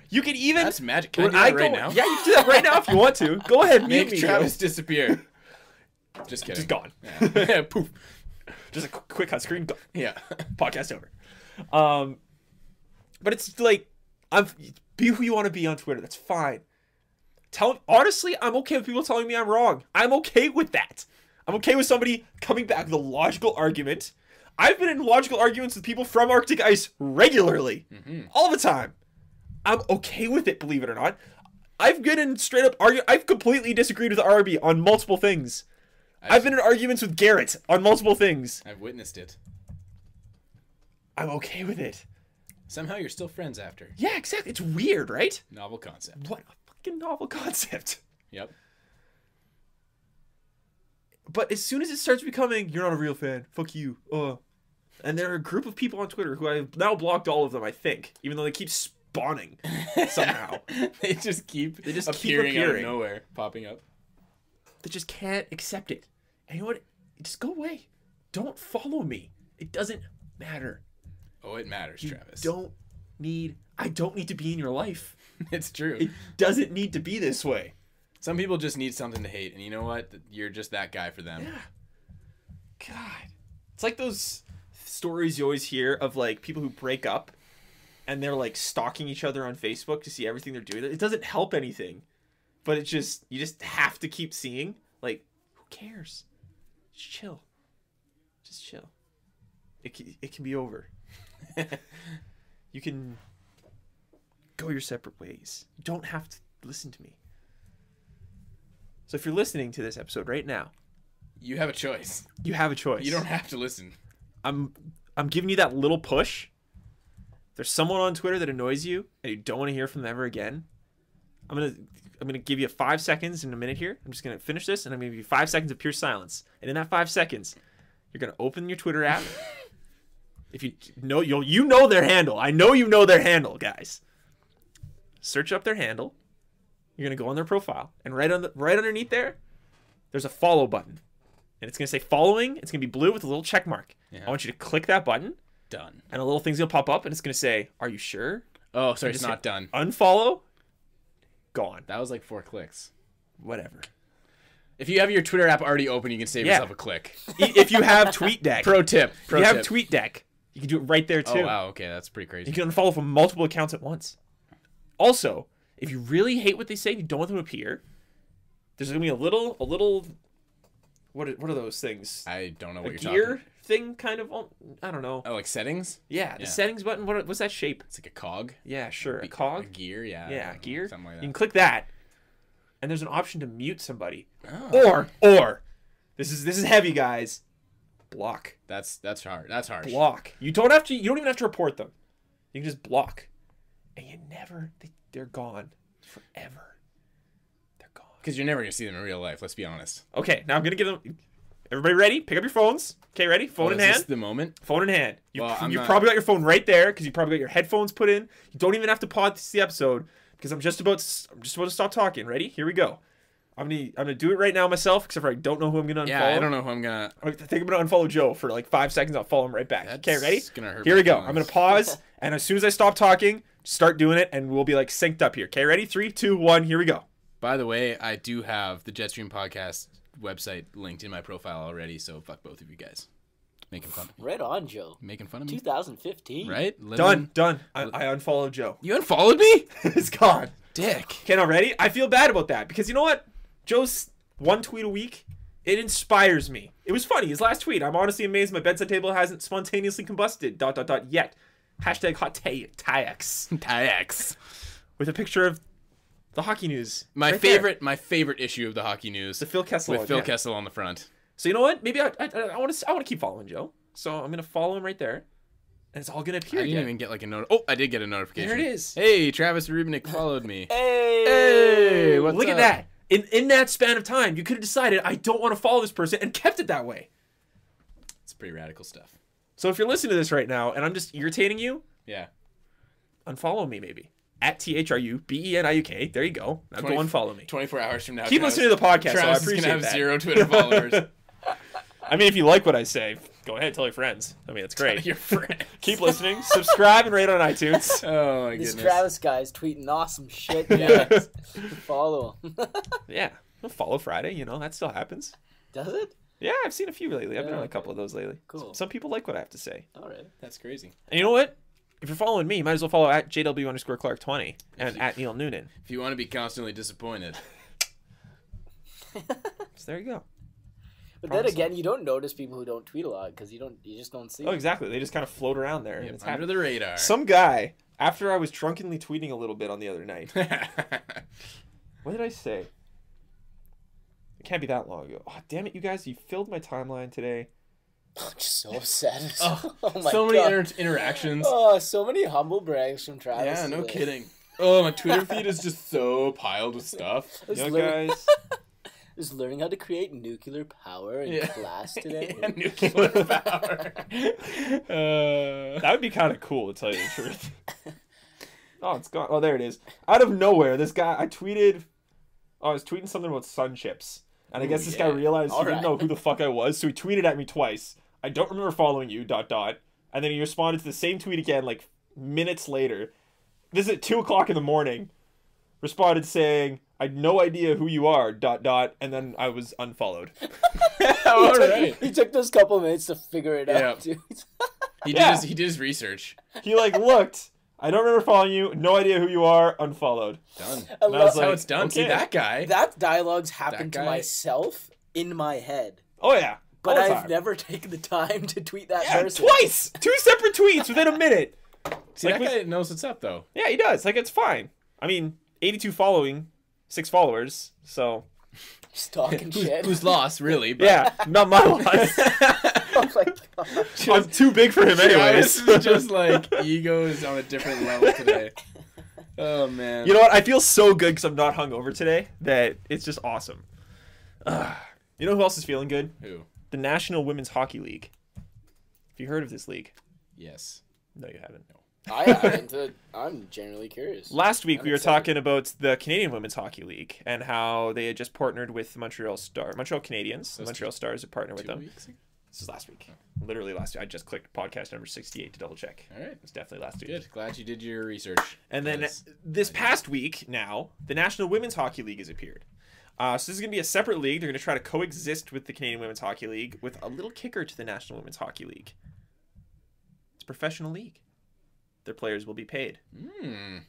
You can even... That's magic. Can I do that right now? Yeah, you can do that right now if you want to. Go ahead, mute me. Make Travis disappear. Just kidding. Just gone. Yeah. Poof. Just a quick cut screen. Gone. Yeah. Podcast over. But it's like, be who you want to be on Twitter. That's fine. Honestly, I'm okay with people telling me I'm wrong. I'm okay with that. I'm okay with somebody coming back with a logical argument. I've been in logical arguments with people from Arctic Ice regularly. All the time. I'm okay with it, believe it or not. I've been in straight up I've completely disagreed with RB on multiple things. I've been in arguments with Garrett on multiple things. I've witnessed it. I'm okay with it. Somehow you're still friends after. Yeah, exactly. It's weird, right? Novel concept. What a fucking novel concept. Yep. But as soon as it starts becoming, you're not a real fan, fuck you. And there are a group of people on Twitter who I've now blocked all of them, I think, even though they keep spawning somehow. They just keep keep appearing out of nowhere, popping up. They just can't accept it. And you know what? Just go away. Don't follow me. It doesn't matter. Oh, it matters, Travis. I don't need to be in your life. It's true. It doesn't need to be this way. Some people just need something to hate, and you know what? You're just that guy for them. Yeah. God. It's like those stories you always hear of like people who break up and they're like stalking each other on Facebook to see everything they're doing. It doesn't help anything. But you just have to keep seeing. Like, who cares? Just chill. Just chill. It can be over. You can go your separate ways. You don't have to listen to me. So if you're listening to this episode right now, you have a choice. You have a choice. You don't have to listen. I'm giving you that little push. If there's someone on Twitter that annoys you and you don't want to hear from them ever again, I'm gonna give you 5 seconds in a minute here. I'm just gonna finish this and I'm gonna give you 5 seconds of pure silence. And in that 5 seconds, you're gonna open your Twitter app. If you know their handle. I know you know their handle, guys. Search up their handle. You're gonna go on their profile, and right underneath there's a follow button, and it's gonna say following. It's gonna be blue with a little check mark. Yeah. I want you to click that button. Done. And a little thing's gonna pop up, and it's gonna say, "Are you sure?" Oh, sorry, it's not done. Unfollow. Gone. That was like 4 clicks. Whatever. If you have your Twitter app already open, you can save yourself a click. If you have TweetDeck. Pro tip. If you have TweetDeck, you can do it right there too. Oh wow, okay, that's pretty crazy. You can unfollow from multiple accounts at once. Also, if you really hate what they say, you don't want them to appear, there's gonna be a little what are those things? I don't know what you're gear talking. Thing kind of, I don't know. Oh, like settings? Yeah, the settings button. What's that shape? It's like a cog. Yeah, sure. A cog? A gear, yeah. Yeah, gear. Something like that. You can click that, and there's an option to mute somebody. Oh. Or this is heavy, guys. Block. That's hard. That's harsh. Block. You don't even have to report them. You can just block, and they're gone forever. They're gone. Because you're never gonna see them in real life. Let's be honest. Okay, now I'm gonna give them. Everybody ready? Pick up your phones. Okay, ready? Phone in hand. Is this the moment? Phone in hand. You've Well, probably got your phone right there because you probably got your headphones put in. You don't even have to pause the episode because I'm just about to stop talking. Ready? Here we go. I'm gonna do it right now myself, except for I don't know who I'm gonna unfollow. Yeah, I don't know who I'm gonna. I think I'm gonna unfollow Joe for like 5 seconds. I'll follow him right back. Okay, ready? Gonna hurt Here we my go. feelings. I'm gonna pause, and as soon as I stop talking, start doing it, and we'll be like synced up here. Okay, ready? 3, 2, 1. Here we go. By the way, I do have the JetStream podcast website linked in my profile already, so fuck both of you guys. Making fun of me. Right on, Joe. Making fun of me. 2015. Right? Done. I unfollowed Joe. You unfollowed me? It's gone. Dick. Okay, now ready? I feel bad about that because you know what? Joe's one tweet a week. It inspires me. It was funny. His last tweet. I'm honestly amazed my bedside table hasn't spontaneously combusted. ... yet. Hashtag hot TAX. TAX. With a picture of the hockey news. My right favorite there. my favorite issue of the hockey news. The Phil Kessel. With Phil Kessel on the front. So you know what? Maybe I want to keep following Joe. So I'm gonna follow him right there, and it's all gonna appear. I didn't even get like a note. Oh, I did get a notification. There it is. Hey, Travis Rubinick followed me. Hey, what's Look up? at that. In that span of time, you could have decided I don't want to follow this person and kept it that way. It's pretty radical stuff. So if you're listening to this right now and I'm just irritating you, Yeah. unfollow me maybe. At THRUBENIUK. There you go. Now go unfollow me. 24 hours from now. Keep listening to the podcast. Travis so I is appreciate gonna have that. 0 Twitter followers. I mean, if you like what I say, go ahead, tell your friends. I mean, it's great. Your friend. Keep listening. Subscribe and rate on iTunes. Oh my this goodness. Travis guy's tweeting awesome shit. Yeah. Guys. Follow him. Yeah. Follow Friday. You know, that still happens. Does it? Yeah, I've seen a few lately. I've been Yeah, on a couple of those lately. Cool. Some people like what I have to say. All right. That's crazy. And you know what? if you're following me, you might as well follow at JW_Clark20 and at Neil Noonan. If you want to be constantly disappointed. So there you go. But then again, you don't notice people who don't tweet a lot because you just don't see. Oh, exactly. They just kind of float around there. Yep, and it's under the radar. Some guy, after I was drunkenly tweeting a little bit on the other night. What did I say? It can't be that long ago. Oh, damn it, you guys. You filled my timeline today. I'm just so upset. Oh, my so God. many interactions. Oh, so many humble brags from Travis. Yeah, no today. kidding. Oh, my Twitter feed is just so piled with stuff. I was You know, learning- guys. Just learning how to create nuclear power in class today. Yeah, nuclear power. That would be kind of cool, to tell you the truth. Oh, it's gone. Oh, there it is. Out of nowhere, this guy, I was tweeting something about sun chips. And I guess this guy realized he didn't know who the fuck I was, so he tweeted at me twice. I don't remember following you, ... And then he responded to the same tweet again, like, minutes later. This is at 2 o'clock in the morning. Responded saying, I had no idea who you are, ... And then I was unfollowed. All right. He took those couple minutes to figure it out, dude. He did his research. He, like, looked. I don't remember following you. No idea who you are. Unfollowed. Done. I That's love- how it's done. okay. See, that guy. That dialogue's happened That to guy- myself in my head. Oh, yeah. But All the I've time. never taken the time to tweet that Yeah, person. twice! 2 separate tweets within a minute. See, Like that guy knows what's up, though. Yeah, he does. Like, it's fine. I mean, 82 following, 6 followers, so... Just talking shit. Who's lost, really? But Yeah, not my loss. Oh my God. I'm too big for him anyways. Travis is just like, ego is on a different level today. Oh, man. You know what? I feel so good because I'm not hungover today that it's just awesome. You know who else is feeling good? Who? The National Women's Hockey League. Have you heard of this league? Yes. No, you haven't. I haven't. I'm generally curious. Last week we were excited. talking about the Canadian Women's Hockey League and how they had just partnered with the Montreal Canadiens. The Montreal Stars had partnered with 2 them. weeks ago? This is last week. Literally last week. I just clicked podcast number 68 to double check. All right. It was definitely last week. Good. Glad you did your research. And then this past week now, the National Women's Hockey League has appeared. So this is going to be a separate league. They're going to try to coexist with the Canadian Women's Hockey League with a little kicker to the National Women's Hockey League. It's a professional league. Their players will be paid,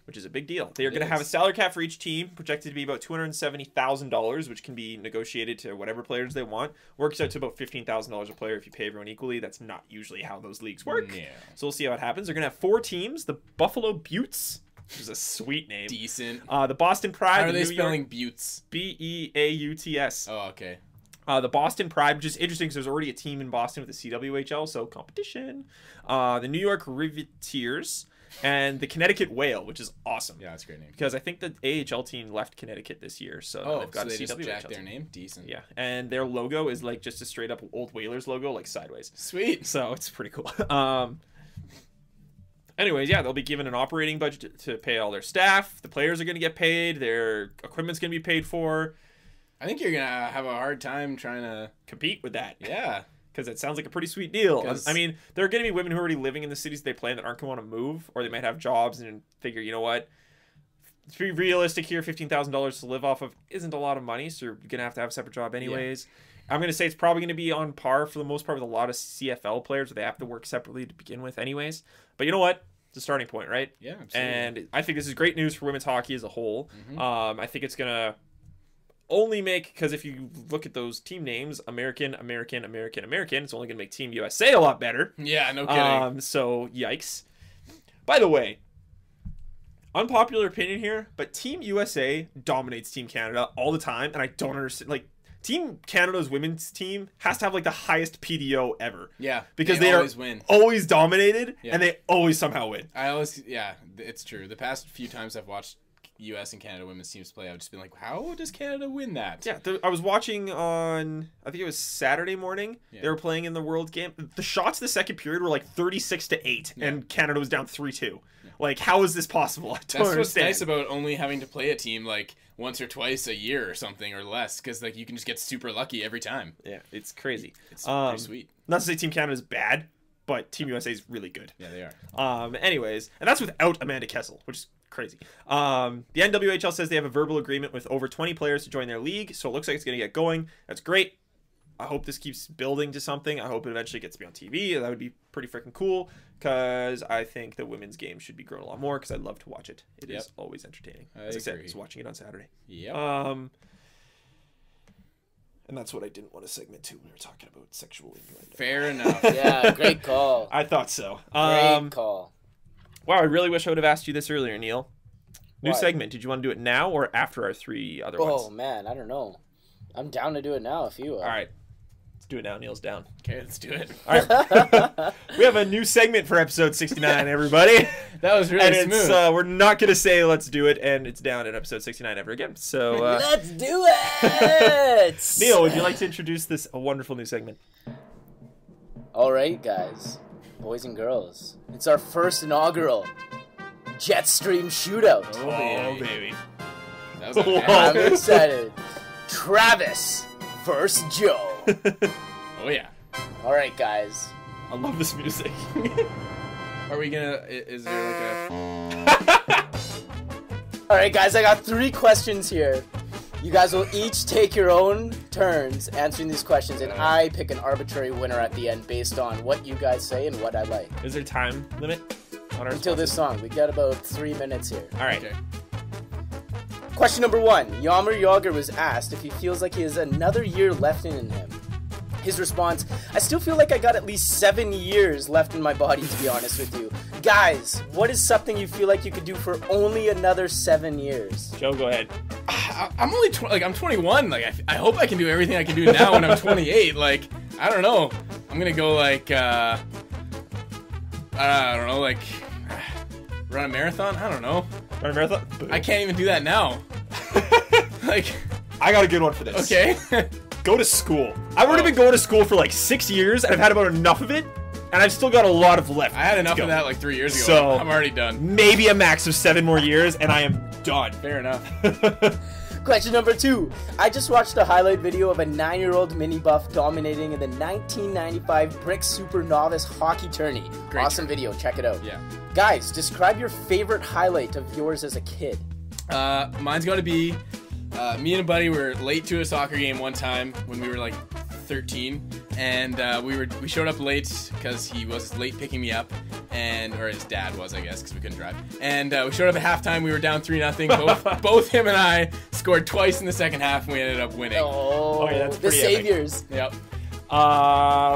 which is a big deal. They are going to have a salary cap for each team, projected to be about $270,000, which can be negotiated to whatever players they want. Works out to about $15,000 a player if you pay everyone equally. That's not usually how those leagues work. Yeah. So we'll see how it happens. They're going to have 4 teams. The Buffalo Beauts, which is a sweet name. Decent. The Boston Pride. How are the they New spelling York, Buttes? Beauts. Oh, okay. The Boston Pride, which is interesting because there's already a team in Boston with the CWHL, so competition. The New York Riveteers, and the Connecticut Whale, which is awesome. Yeah, that's a great name. Because I think the AHL team left Connecticut this year, so Oh, they've got so they a just CWHL jacked their team. name? Decent. Yeah, and their logo is like just a straight up old Whalers logo, like sideways. Sweet. So it's pretty cool. Anyways, yeah, they'll be given an operating budget to pay all their staff. The players are going to get paid. Their equipment's going to be paid for. I think you're going to have a hard time trying to Compete with that. Yeah. Because it sounds like a pretty sweet deal. 'Cause- I mean, there are going to be women who are already living in the cities they play in that aren't going to want to move, or they might have jobs and figure, you know what? To be realistic here, $15,000 to live off of isn't a lot of money, so you're going to have a separate job anyways. I'm going to say it's probably going to be on par for the most part with a lot of CFL players where they have to work separately to begin with anyways. But you know what? It's a starting point, right? Yeah, absolutely. And I think this is great news for women's hockey as a whole. I think it's going to only make, because if you look at those team names, American, it's only going to make Team USA a lot better. Yeah, no kidding. So, yikes. By the way, unpopular opinion here, but Team USA dominates Team Canada all the time, and I don't understand. Like, Team Canada's women's team has to have, like, the highest PDO ever. Yeah, Because they they always are win. always dominated, Yeah. and they always somehow win. Yeah, it's true. The past few times I've watched U.S. and Canada women's teams play, I've just been like, how does Canada win that? Yeah, I was watching on, I think it was Saturday morning. Yeah. They were playing in the World game. The shots the second period were like 36-8, and Canada was down 3-2. Like, how is this possible? I don't That's what's understand. nice about only having to play a team like once or twice a year or something or less, because like you can just get super lucky every time. Yeah, it's crazy. It's pretty sweet. Not to say Team Canada is bad, but Team USA is really good. Yeah, they are. Anyways, and that's without Amanda Kessel, which is crazy. The NWHL says they have a verbal agreement with over 20 players to join their league, so it looks like it's going to get going. That's great. I hope this keeps building to something. I hope it eventually gets to be on TV. That would be pretty freaking cool because I think the women's game should be grown a lot more because I'd love to watch it. It is always entertaining. As I said, I was watching it on Saturday. Yep. And that's what I didn't want to segment to when we were talking about sexual innuendo. Fair enough. Yeah, great call. I thought so. Great call. Wow, I really wish I would have asked you this earlier, Neil. New What? segment. Did you want to do it now or after our 3 other ones? Oh, man, I don't know. I'm down to do it now if you are. All right. Let's do it now. Neil's down. Okay, let's do it. All right. We have a new segment for episode 69, everybody. That was really And smooth. we're not going to say let's do it, and it's down at episode 69 ever again. So, Let's do it! Neil, would you like to introduce this wonderful new segment? All right, guys, boys and girls, it's our first inaugural JetStream Shootout. Oh, baby. That was Whoa. I'm excited. Travis versus Joe. Oh, yeah. All right, guys. I love this music. Are we gonna... Is there like a... All right, guys, I got 3 questions here. You guys will each take your own turns answering these questions, and I pick an arbitrary winner at the end based on what you guys say and what I like. Is there time limit on our Until this song. We got about 3 minutes here. All right. Okay. Question number 1. Yammer Yager was asked if he feels like he has another year left in him. His response, I still feel like I got at least 7 years left in my body, to be honest with you. Guys, what is something you feel like you could do for only another 7 years? Joe, go ahead. I'm only I'm 21. Like I hope I can do everything I can do now when I'm 28. Like I don't know. I'm gonna go like I don't know, like run a marathon. I don't know. Run a marathon? I can't even do that now. Like I got a good one for this. okay. Go to school. I've already been going to school for like 6 years, and I've had about enough of it, and I've still got a lot of left. I had enough to of go. that like 3 years ago. So- I'm already done. Maybe a max of 7 more years, and I am done. Fair enough. Question number 2. I just watched a highlight video of a 9-year-old mini buff dominating in the 1995 Brick Super Novice Hockey Tourney. Great Awesome video. Check it out. Yeah. Guys, describe your favorite highlight of yours as a kid. Mine's gonna be me and a buddy were late to a soccer game one time when we were like 13, and we showed up late because he was late picking me up, or his dad was, I guess, because we couldn't drive. And we showed up at halftime. We were down 3-0. Both him and I scored twice in the second half, and we ended up winning. Oh, yeah, that's the pretty epic. saviors. Yep.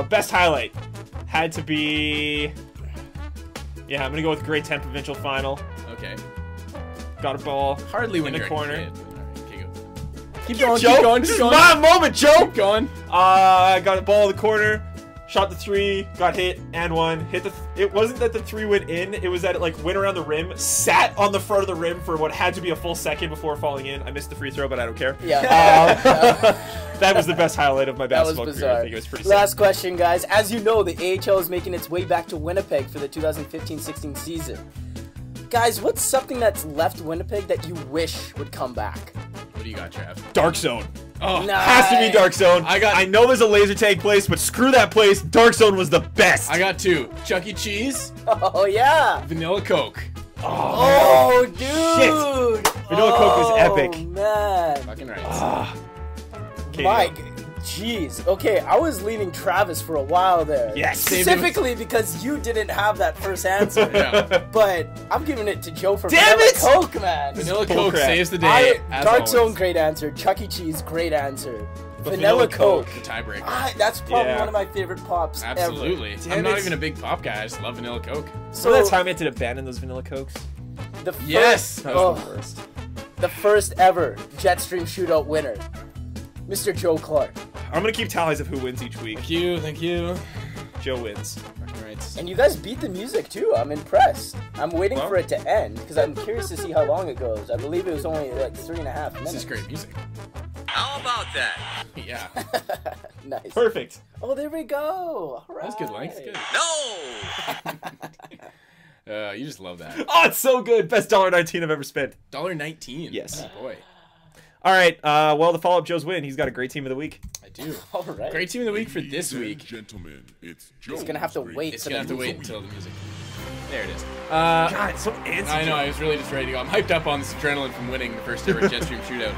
Best highlight had to be. Yeah, I'm gonna go with grade 10 provincial final. Okay. Got a ball. Hardly when in you're the corner. a kid. All right, okay, go. Keep Joe, going. Keep going. this Keep is going. my moment, Joe. Keep going. Got a ball in the corner, shot the 3, got hit and one. Hit the. It wasn't that the 3 went in. It was that it like went around the rim, sat on the front of the rim for what had to be a full second before falling in. I missed the free throw, but I don't care. Yeah. That was the best highlight of my That was basketball career. bizarre. I think it was pretty. Last question, guys. As you know, the AHL is making its way back to Winnipeg for the 2015-16 season. Guys, what's something that's left Winnipeg that you wish would come back? What do you got, Trav? Dark Zone. Oh, Nice. Has to be Dark Zone. I know there's a laser tag place, but screw that place. Dark Zone was the best. I got 2. Chuck E. Cheese, Oh, yeah. Vanilla Coke. Oh, dude. Vanilla Coke was epic. Oh, man. Fucking right. Okay, Mike, jeez. Okay, I was leaning Travis for a while there. Yes. Specifically because you didn't have that first answer. Yeah. But I'm giving it to Joe for Damn Vanilla it! Coke, man. Vanilla Bull Coke crap. saves the day. as Dark always. Zone, great answer. Chuck E. Cheese, great answer. But Vanilla Vanilla Coke. Coke. The tiebreaker. That's probably Yeah. one of my favorite pops Absolutely. ever. Damn I'm not it. even a big pop guy. I just love Vanilla Coke. So that time I had to abandon those Vanilla Cokes? the first, Yes! That was the oh, worst. the first ever JetStream Shootout winner, Mr. Joe Clark. I'm gonna keep tallies of who wins each week. Thank you. Thank you. Joe wins. Fucking right. And you guys beat the music too. I'm impressed. I'm waiting Well. for it to end because I'm curious to see how long it goes. I believe it was only like 3.5 minutes. This is great music. How about that? Yeah. Nice. Perfect. Oh, there we go. All right. That's good length. Good. No! You just love that. Oh, it's so good. Best $1.19 I've ever spent. $1.19. Yes. Oh, boy. All right. Well, the follow-up Joe's win. He's got a great team of the week. I do. All right. Great team of the week for this week. Gentlemen, it's He's gonna have to wait. It's for gonna the have to wait music. until the music. There it is. God, it's so antsy. I know. I was really just ready to go. I'm hyped up on this adrenaline from winning the first ever JetStream Shootout.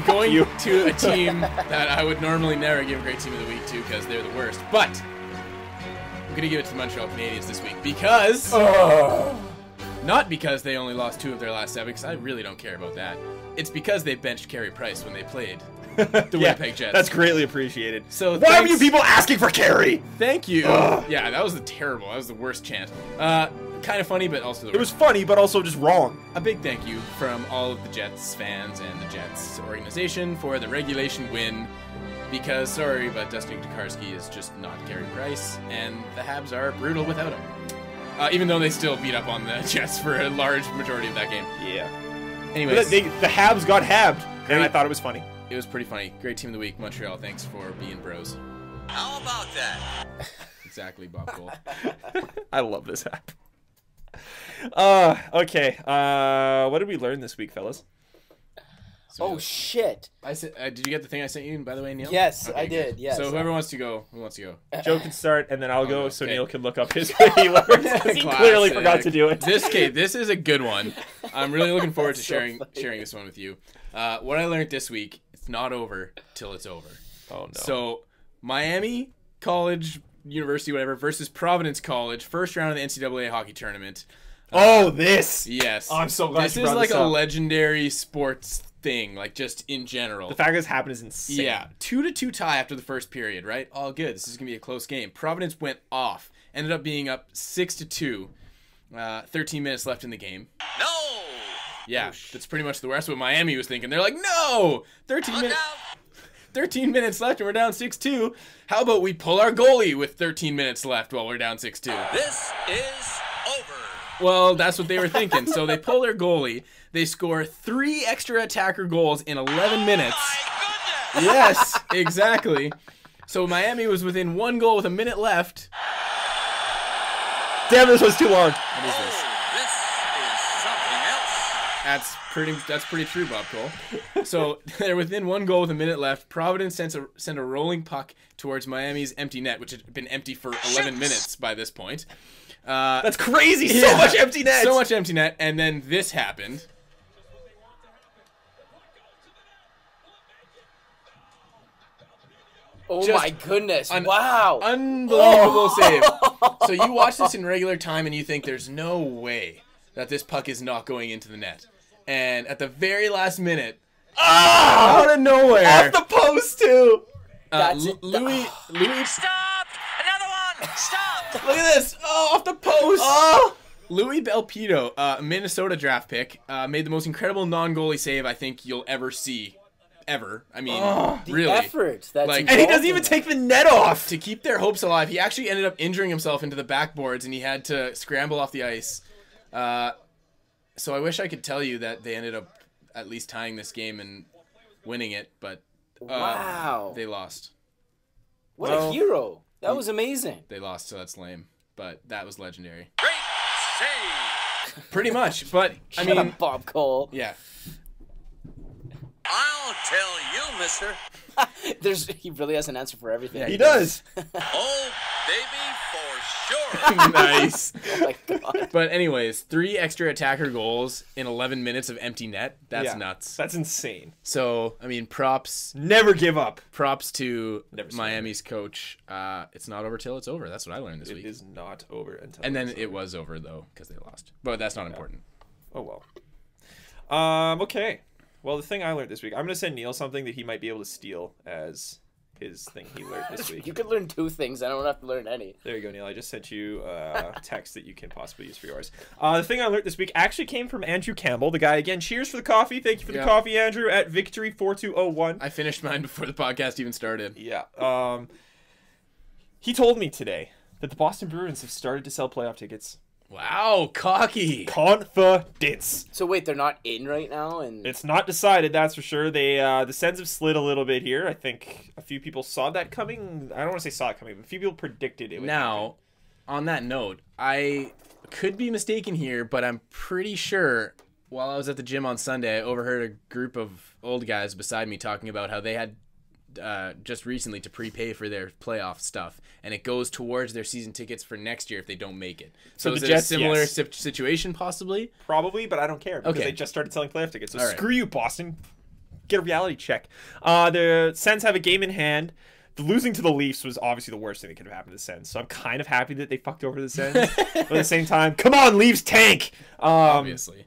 going to a team that I would normally never give a great team of the week to because they're the worst. But I'm going to give it to the Montreal Canadiens this week because... Not because they only lost 2 of their last 7, because I really don't care about that. It's because they benched Carey Price when they played the Winnipeg Jets. That's greatly appreciated. So why are you people asking for Carey? Thank you. Yeah, that was terrible. That was the worst chant. Kind of funny, but also the worst. It was funny, but also just wrong. A big thank you from all of the Jets fans and the Jets organization for the regulation win. Because, sorry, but Dustin Tokarski is just not Carey Price, and the Habs are brutal without him. Even though they still beat up on the Jets for a large majority of that game. Yeah. Anyways. The Habs got habbed, and I thought it was funny. It was pretty funny. Great team of the week, Montreal. Thanks for being bros. How about that? Exactly, Bob Cole. I love this app. Okay. What did we learn this week, fellas? Oh shit! I said, did you get the thing I sent you? By the way, Neil. Yes, okay, I did. Good. Yes. So whoever wants to go, who wants to go? Joe can start, and then I'll go, so okay. Neil can look up his what he learned. He clearly forgot to do it. This is a good one. I'm really looking forward to sharing this one with you. What I learned this week: it's not over till it's over. Oh no! So Miami College, University, whatever, versus Providence College, first round of the NCAA hockey tournament. This. Yes. Oh, I'm so glad this you is brought like this a up. legendary sports thing, like just in general. The fact that this happened is insane. Yeah, 2-2 tie after the first period, right? All good. This is gonna be a close game. Providence went off, ended up being up 6-2. 13 minutes left in the game. No! Yeah, that's pretty much the rest of what Miami was thinking. They're like, no! 13 minutes left and we're down 6-2. How about we pull our goalie with 13 minutes left while we're down 6-2? This is over. Well, that's what they were thinking. So they pull their goalie. They score 3 extra attacker goals in 11 minutes. My goodness! Yes, exactly. So Miami was within 1 goal with a minute left. Damn, this was too long. What is this? This is something else. That's pretty true, Bob Cole. So they're within 1 goal with a minute left. Providence sent a rolling puck towards Miami's empty net, which had been empty for 11 minutes by this point. That's crazy. So much empty net. So much empty net, and then this happened. Oh Just my goodness! Wow! Unbelievable save. So you watch this in regular time and you think there's no way that this puck is not going into the net. And at the very last minute, out of nowhere, Off the post too. Louis. Stop! Another one! Stop! Look at this! Oh, off the post! Oh! Louis Belpedo, Minnesota draft pick, made the most incredible non-goalie save I think you'll ever see. Ever. I mean, The really. effort that's Like- And he doesn't even take the net off. To keep their hopes alive, he actually ended up injuring himself into the backboards and he had to scramble off the ice. So I wish I could tell you that they ended up at least tying this game and winning it, but Wow! they lost. What a hero! That was amazing. They lost, so that's lame. But that was legendary. Great save! Pretty much, but I Shut mean, up, Bob Cole. yeah. I'll tell you, mister. He really has an answer for everything. Yeah, He does. Oh, baby, for sure. Nice. Oh my god. But anyways, 3 extra attacker goals in 11 minutes of empty net. That's Yeah. nuts. That's insane. So, I mean, props Never give up. to Never say Miami's coach. It's not over till it's over. That's what I learned this It week. is not over until. And then it's it over. was over, though, because they lost. But that's not important. Oh well. Okay. Well, the thing I learned this week, I'm gonna send Neil something that he might be able to steal as his thing he learned this week. You could learn 2 things. I don't have to learn any. There you go, Neil. I just sent you a text that you can possibly use for yours. The thing I learned this week actually came from Andrew Campbell, the guy again. Cheers for the coffee. Thank you for the coffee, Andrew, at Victory4201. I finished mine before the podcast even started. Yeah. He told me today that the Boston Bruins have started to sell playoff tickets. Wow, cocky. Confidence. So wait, they're not in right now, and It's not decided, that's for sure. They the Sens have slid a little bit here. I think a few people saw that coming. I don't want to say saw it coming, but a few people predicted it would happen. Now, on that note, I could be mistaken here, but I'm pretty sure while I was at the gym on Sunday, I overheard a group of old guys beside me talking about how they had just recently to prepay for their playoff stuff, and it goes towards their season tickets for next year if they don't make it. So the is it Jets, a similar yes. situation possibly? Probably, but I don't care because Okay. they just started selling playoff tickets. So All right. screw you, Boston. get a reality check. The Sens have a game in hand. The losing to the Leafs was obviously the worst thing that could have happened to the Sens. So I'm kind of happy that they fucked over the Sens. But at the same time, come on, Leafs, tank! Obviously.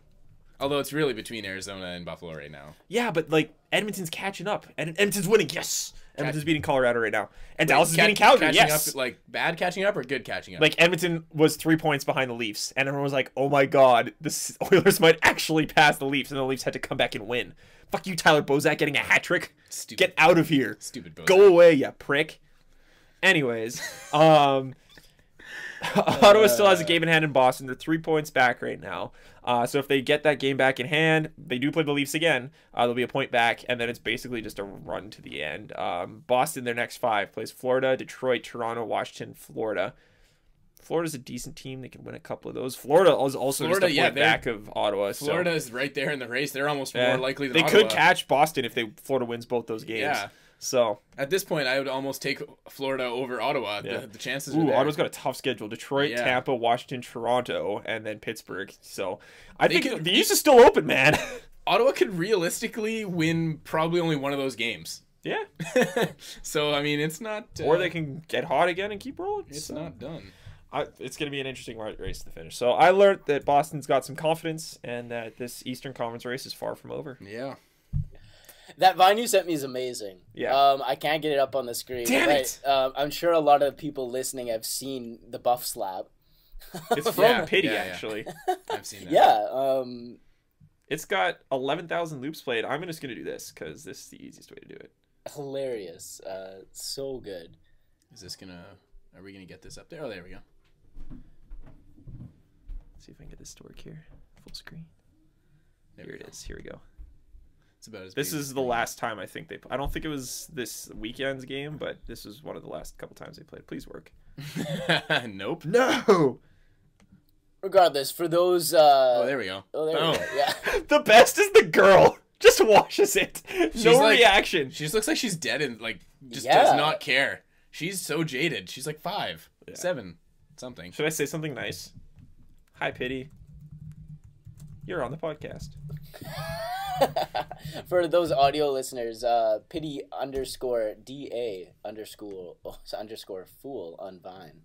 Although it's really between Arizona and Buffalo right now. Yeah, but like Edmonton's catching up. Edmonton's winning, yes. Edmonton's beating Colorado right now. And Dallas is beating Calgary, yes. Up, like bad catching up or good catching up? Like Edmonton was 3 points behind the Leafs. And everyone was like, oh my god, the Oilers might actually pass the Leafs. And the Leafs had to come back and win. Fuck you, Tyler Bozak, getting a hat trick. Stupid. Get out of here. Stupid Bozak. Go away, you prick. Anyways, Ottawa still has a game in hand in Boston. They're 3 points back right now. So if they get that game back in hand, they do play the Leafs again. They'll be a point back, and then it's basically just a run to the end. Boston, their next 5, plays Florida, Detroit, Toronto, Washington, Florida. Florida's a decent team. They can win a couple of those. Florida is also just a point back of Ottawa. Florida is right there in the race. They're almost more likely than they Ottawa. could catch Boston if Florida wins both those games. Yeah. So at this point, I would almost take Florida over Ottawa. Yeah. The chances are there. Ottawa's got a tough schedule. Detroit, Tampa, Washington, Toronto, and then Pittsburgh. So I think the East is still open, man. Ottawa could realistically win probably only one of those games. Yeah. So, I mean, it's not... or they can get hot again and keep rolling. It's not done. It's going to be an interesting race to finish. So I learned that Boston's got some confidence and that this Eastern Conference race is far from over. Yeah. That Vine you sent me is amazing. Yeah. I can't get it up on the screen. Damn it! I'm sure a lot of people listening have seen the buff slab. It's from Pity, actually. I've seen that. Yeah. It's got 11,000 loops played. I'm just going to do this because this is the easiest way to do it. Hilarious. So good. Is this going to... Are we going to get this up there? Oh, there we go. Let's see if I can get this to work here. Full screen. There Here it is. Here we go. About as this is the last time I think I don't think it was this weekend's game, but this was one of the last couple times they played. Please work. Nope. No. Regardless, for those there we go. Oh, there we go. Yeah. The best is the girl. Just washes it. No like, reaction. She just looks like she's dead and like just does not care. She's so jaded. She's like 5, 7, something. Should I say something nice? Hi, Pity. You're on the podcast. For those audio listeners, pity _DA _ fool on Vine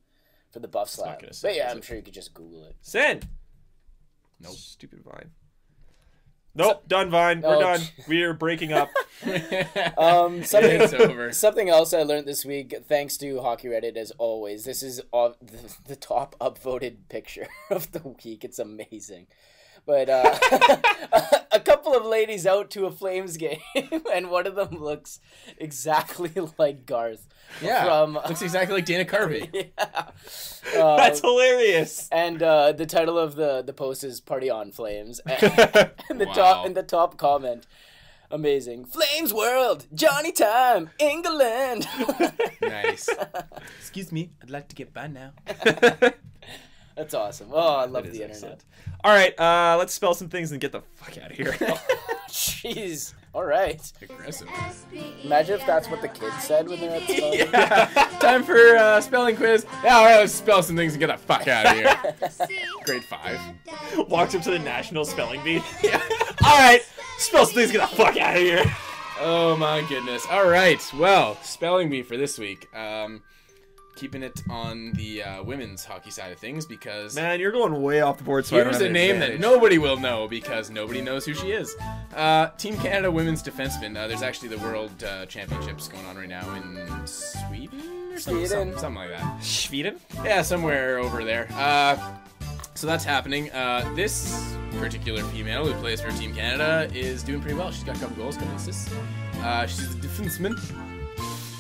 for the buff slap. But yeah, I'm sure you could just Google it. Send. Nope. Stupid Vine. Nope. Done, Vine. We're done. We're breaking up. It's over. Something else I learned this week, thanks to Hockey Reddit, as always. This is the top upvoted picture of the week. It's amazing. But a couple of ladies out to a Flames game, and one of them looks exactly like Garth. Yeah, looks exactly like Dana Carvey. Yeah. That's hilarious. And the title of the post is "Party on Flames," and the top comment, amazing. Flames World, Johnny Time, England. Nice. Excuse me, I'd like to get by now. That's awesome. Oh, I love the internet. Excellent. All right, let's spell some things and get the fuck out of here. Jeez. All right. Aggressive. Imagine if that's what the kids said when they're at the phone. Yeah. Time for spelling quiz. Yeah, all right, let's spell some things and get the fuck out of here. Grade 5. Walks up to the National Spelling Bee. Yeah. All right, spell some things, get the fuck out of here. Oh my goodness. All right, well, spelling bee for this week. Keeping it on the women's hockey side of things because... Man, you're going way off the board. So here's a name that nobody will know because nobody knows who she is. Team Canada women's defenseman. There's actually the World Championships going on right now in Sweden or something like that. Sweden? Yeah, somewhere over there. So that's happening. This particular female who plays for Team Canada is doing pretty well. She's got a couple goals, couple assists. She's a defenseman.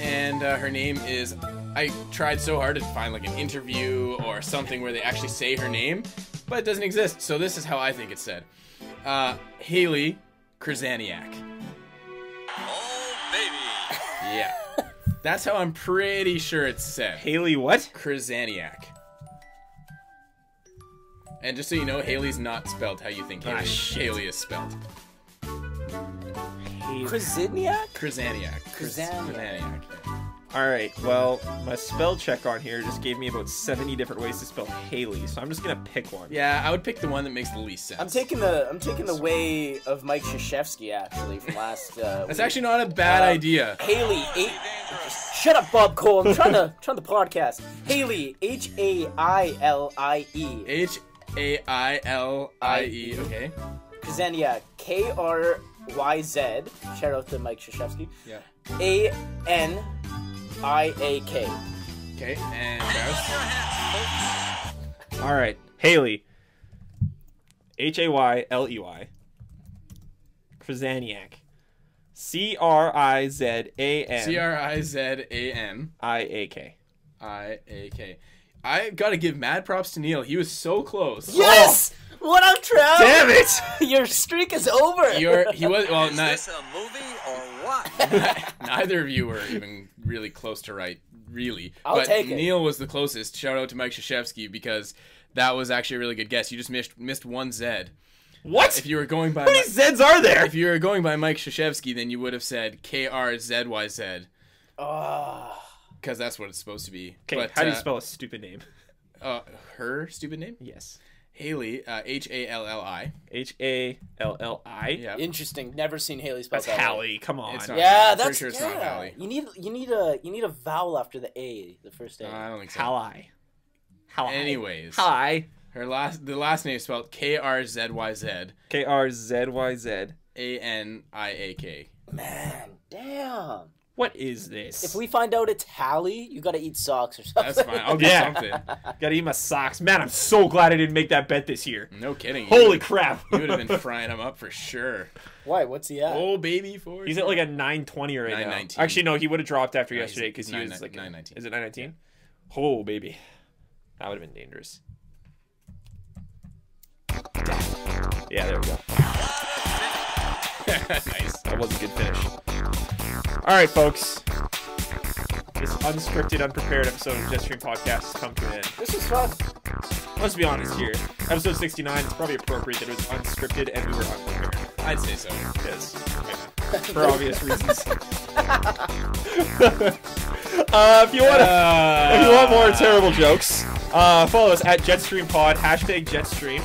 And her name is... I tried so hard to find like an interview or something where they actually say her name, but it doesn't exist. So this is how I think it's said. Haley Krasaniak. Oh, baby. Yeah. That's how I'm pretty sure it's said. Haley what? Krasaniak. And just so you know, Haley's not spelled how you think Haley is spelled. Krasaniak? Krasaniak. All right. Well, my spell check on here just gave me about 70 different ways to spell Haley, so I'm just gonna pick one. Yeah, I would pick the one that makes the least sense. I'm taking the way of Mike Krzyzewski actually from last. That's actually not a bad idea. Haley, shut up, Bob Cole. I'm trying to podcast. Haley, Haillie. Haillie. Okay. Krzaniak, Kryz. Shout out to Mike Krzyzewski. Yeah. Aniak. Okay, and Travis? All right. Haley. Hayley. Krzaniak. Krizan. Iak. I gotta give mad props to Neil. He was so close. Yes! What up, Trav? Damn it! Your streak is over. He was well. Is this a movie or what? Neither of you were even really close to right, really. I'll take it. Neil was the closest. Shout out to Mike Krzyzewski because that was actually a really good guess. You just missed one Z. What? If you were going by How many Zeds are there? if you were going by Mike Krzyzewski, then you would have said KRZYZ. Because that's what it's supposed to be. Okay, But, how do you spell a stupid name? her stupid name? Yes. Haillie, Halli. Halli. Yeah. Interesting. Never seen Haley spelled That's that way. Hallie. Come on. It's not. Yeah, I'm pretty that's sure it's not Hallie. You need a vowel after the A, the first A. I don't think so. Halli. Halli. Anyways, Hi. the last name is spelled KRZYZ. KRZYZ. ANIAK. Man, damn. What is this? If we find out it's Hallie, you gotta eat socks or something. That's fine. I'll get Yeah. something. Gotta eat my socks. Man, I'm so glad I didn't make that bet this year. No kidding. Holy crap. You would have been frying him up for sure. Why? What's he at? Oh, baby, for He's at like a 920 right now. 919. Actually, no, he would have dropped after No, yesterday he's because he was like 919. Is it 919? Oh, baby. That would have been dangerous. Yeah, there we go. Nice. That was a good finish. All right, folks. This unscripted, unprepared episode of JetStream Podcast has come to an end. This is fun. Let's be honest here. Episode 69, it's probably appropriate that it was unscripted and we were unprepared. I'd say so. Because, for obvious reasons. If you want more terrible jokes, follow us at JetStreamPod, #JetStream.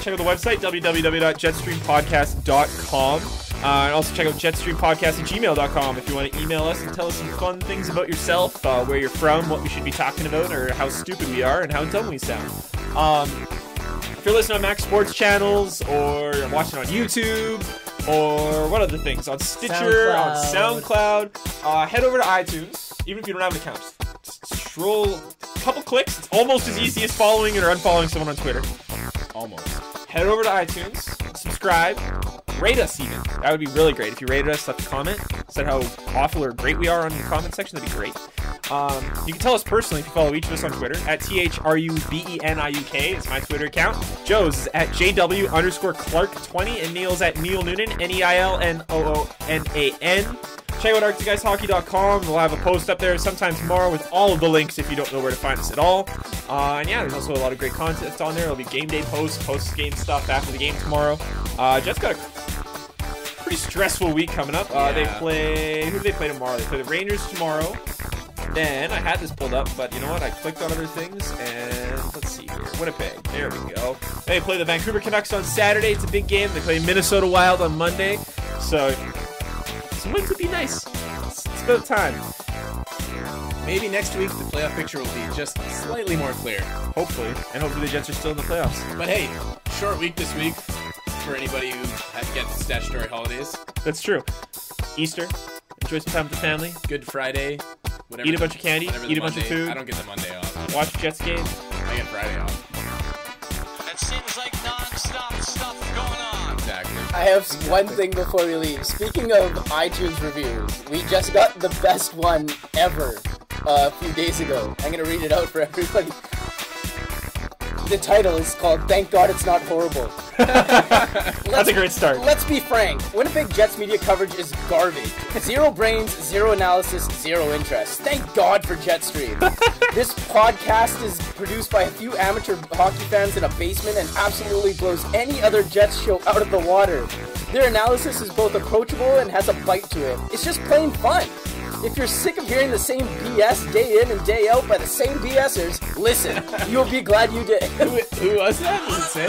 Check out the website, www.jetstreampodcast.com. And also check out jetstreampodcast@gmail.com if you want to email us and tell us some fun things about yourself, where you're from, what we should be talking about, or how stupid we are and how dumb we sound. If you're listening on Max Sports channels or watching on YouTube or what other things, on Stitcher, on SoundCloud, head over to iTunes, even if you don't have an account. Just scroll a couple clicks. It's almost as easy as following or unfollowing someone on Twitter. Almost. Head over to iTunes, subscribe, rate us even. That would be really great. If you rated us, left a comment, said how awful or great we are on the comment section, that'd be great. You can tell us personally if you follow each of us on Twitter, at THRUBENIUK. It's my Twitter account. Joe's is at JW_Clark20, and Neil's at Neil Noonan, NEILNOONAN. Check out ArcticGuysHockey.com. We'll have a post up there sometime tomorrow with all of the links if you don't know where to find us at all. And yeah, there's also a lot of great content on there. There'll be game day posts, post-game stuff after the game tomorrow. Jets got a pretty stressful week coming up. They play... Who do they play tomorrow? They play the Rangers tomorrow. Then, I had this pulled up, but you know what? I clicked on other things, and let's see here. Winnipeg. There we go. They play the Vancouver Canucks on Saturday. It's a big game. They play Minnesota Wild on Monday. So... some wins would be nice. It's about time. Maybe next week the playoff picture will be just slightly more clear. Hopefully. And hopefully the Jets are still in the playoffs. But hey, short week this week for anybody who gets statutory holidays. That's true. Easter. Enjoy some time with the family. Good Friday. Whatever. Eat a bunch of candy. Whatever the Eat a bunch of Monday- food. I don't get the Monday off. Watch the Jets game. I get Friday off. It seems like non-stop stuff going on. Exactly. I have one thing before we leave. Speaking of iTunes reviews, we just got the best one ever a few days ago. I'm going to read it out for everybody. The title is called "Thank God It's Not Horrible." That's a great start. Let's be frank. Winnipeg Jets media coverage is garbage. Zero brains, zero analysis, zero interest. Thank God for JetStream. This podcast is produced by a few amateur hockey fans in a basement and absolutely blows any other Jets show out of the water. Their analysis is both approachable and has a bite to it. It's just plain fun. If you're sick of hearing the same BS day in and day out by the same BSers, listen. You'll be glad you did. Who was that? Does it say?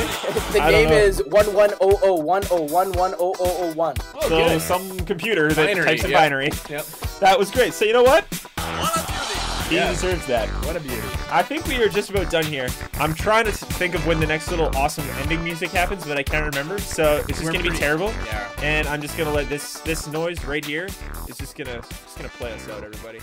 The name is 110010100001. Oh, So good. some computer that Binary, types in yeah. binary. Yep. That was great. So you know what? What a beauty. He Yeah. deserves that. What a beauty. I think we are just about done here. I'm trying to think of when the next little awesome ending music happens, but I can't remember. So it's just gonna be terrible. Yeah. And I'm just gonna let this noise right here is just gonna play us out, everybody.